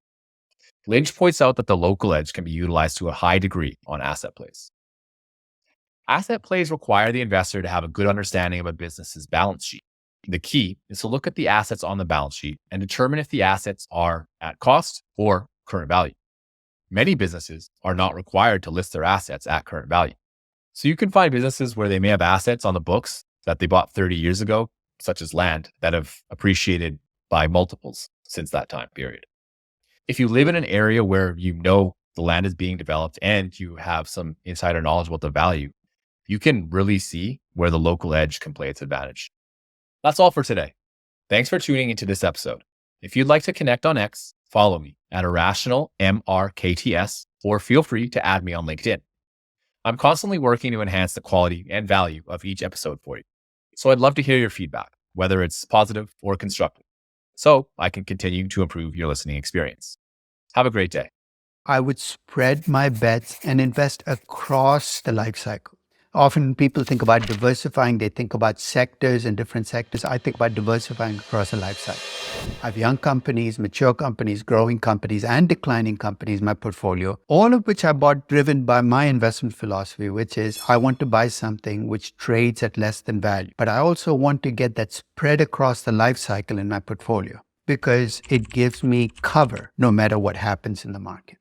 Lynch points out that the local edge can be utilized to a high degree on asset plays. Asset plays require the investor to have a good understanding of a business's balance sheet. The key is to look at the assets on the balance sheet and determine if the assets are at cost or current value. Many businesses are not required to list their assets at current value. So you can find businesses where they may have assets on the books that they bought 30 years ago, such as land, that have appreciated by multiples since that time period. If you live in an area where you know the land is being developed and you have some insider knowledge about the value, you can really see where the local edge can play its advantage. That's all for today. Thanks for tuning into this episode. If you'd like to connect on X, follow me at irrationalmrkts, or feel free to add me on LinkedIn. I'm constantly working to enhance the quality and value of each episode for you. So I'd love to hear your feedback, whether it's positive or constructive, so I can continue to improve your listening experience. Have a great day. I would spread my bets and invest across the life cycle. Often people think about diversifying, they think about sectors and different sectors. I think about diversifying across a life cycle. I have young companies, mature companies, growing companies, and declining companies in my portfolio, all of which I bought driven by my investment philosophy, which is I want to buy something which trades at less than value. But I also want to get that spread across the life cycle in my portfolio because it gives me cover no matter what happens in the market.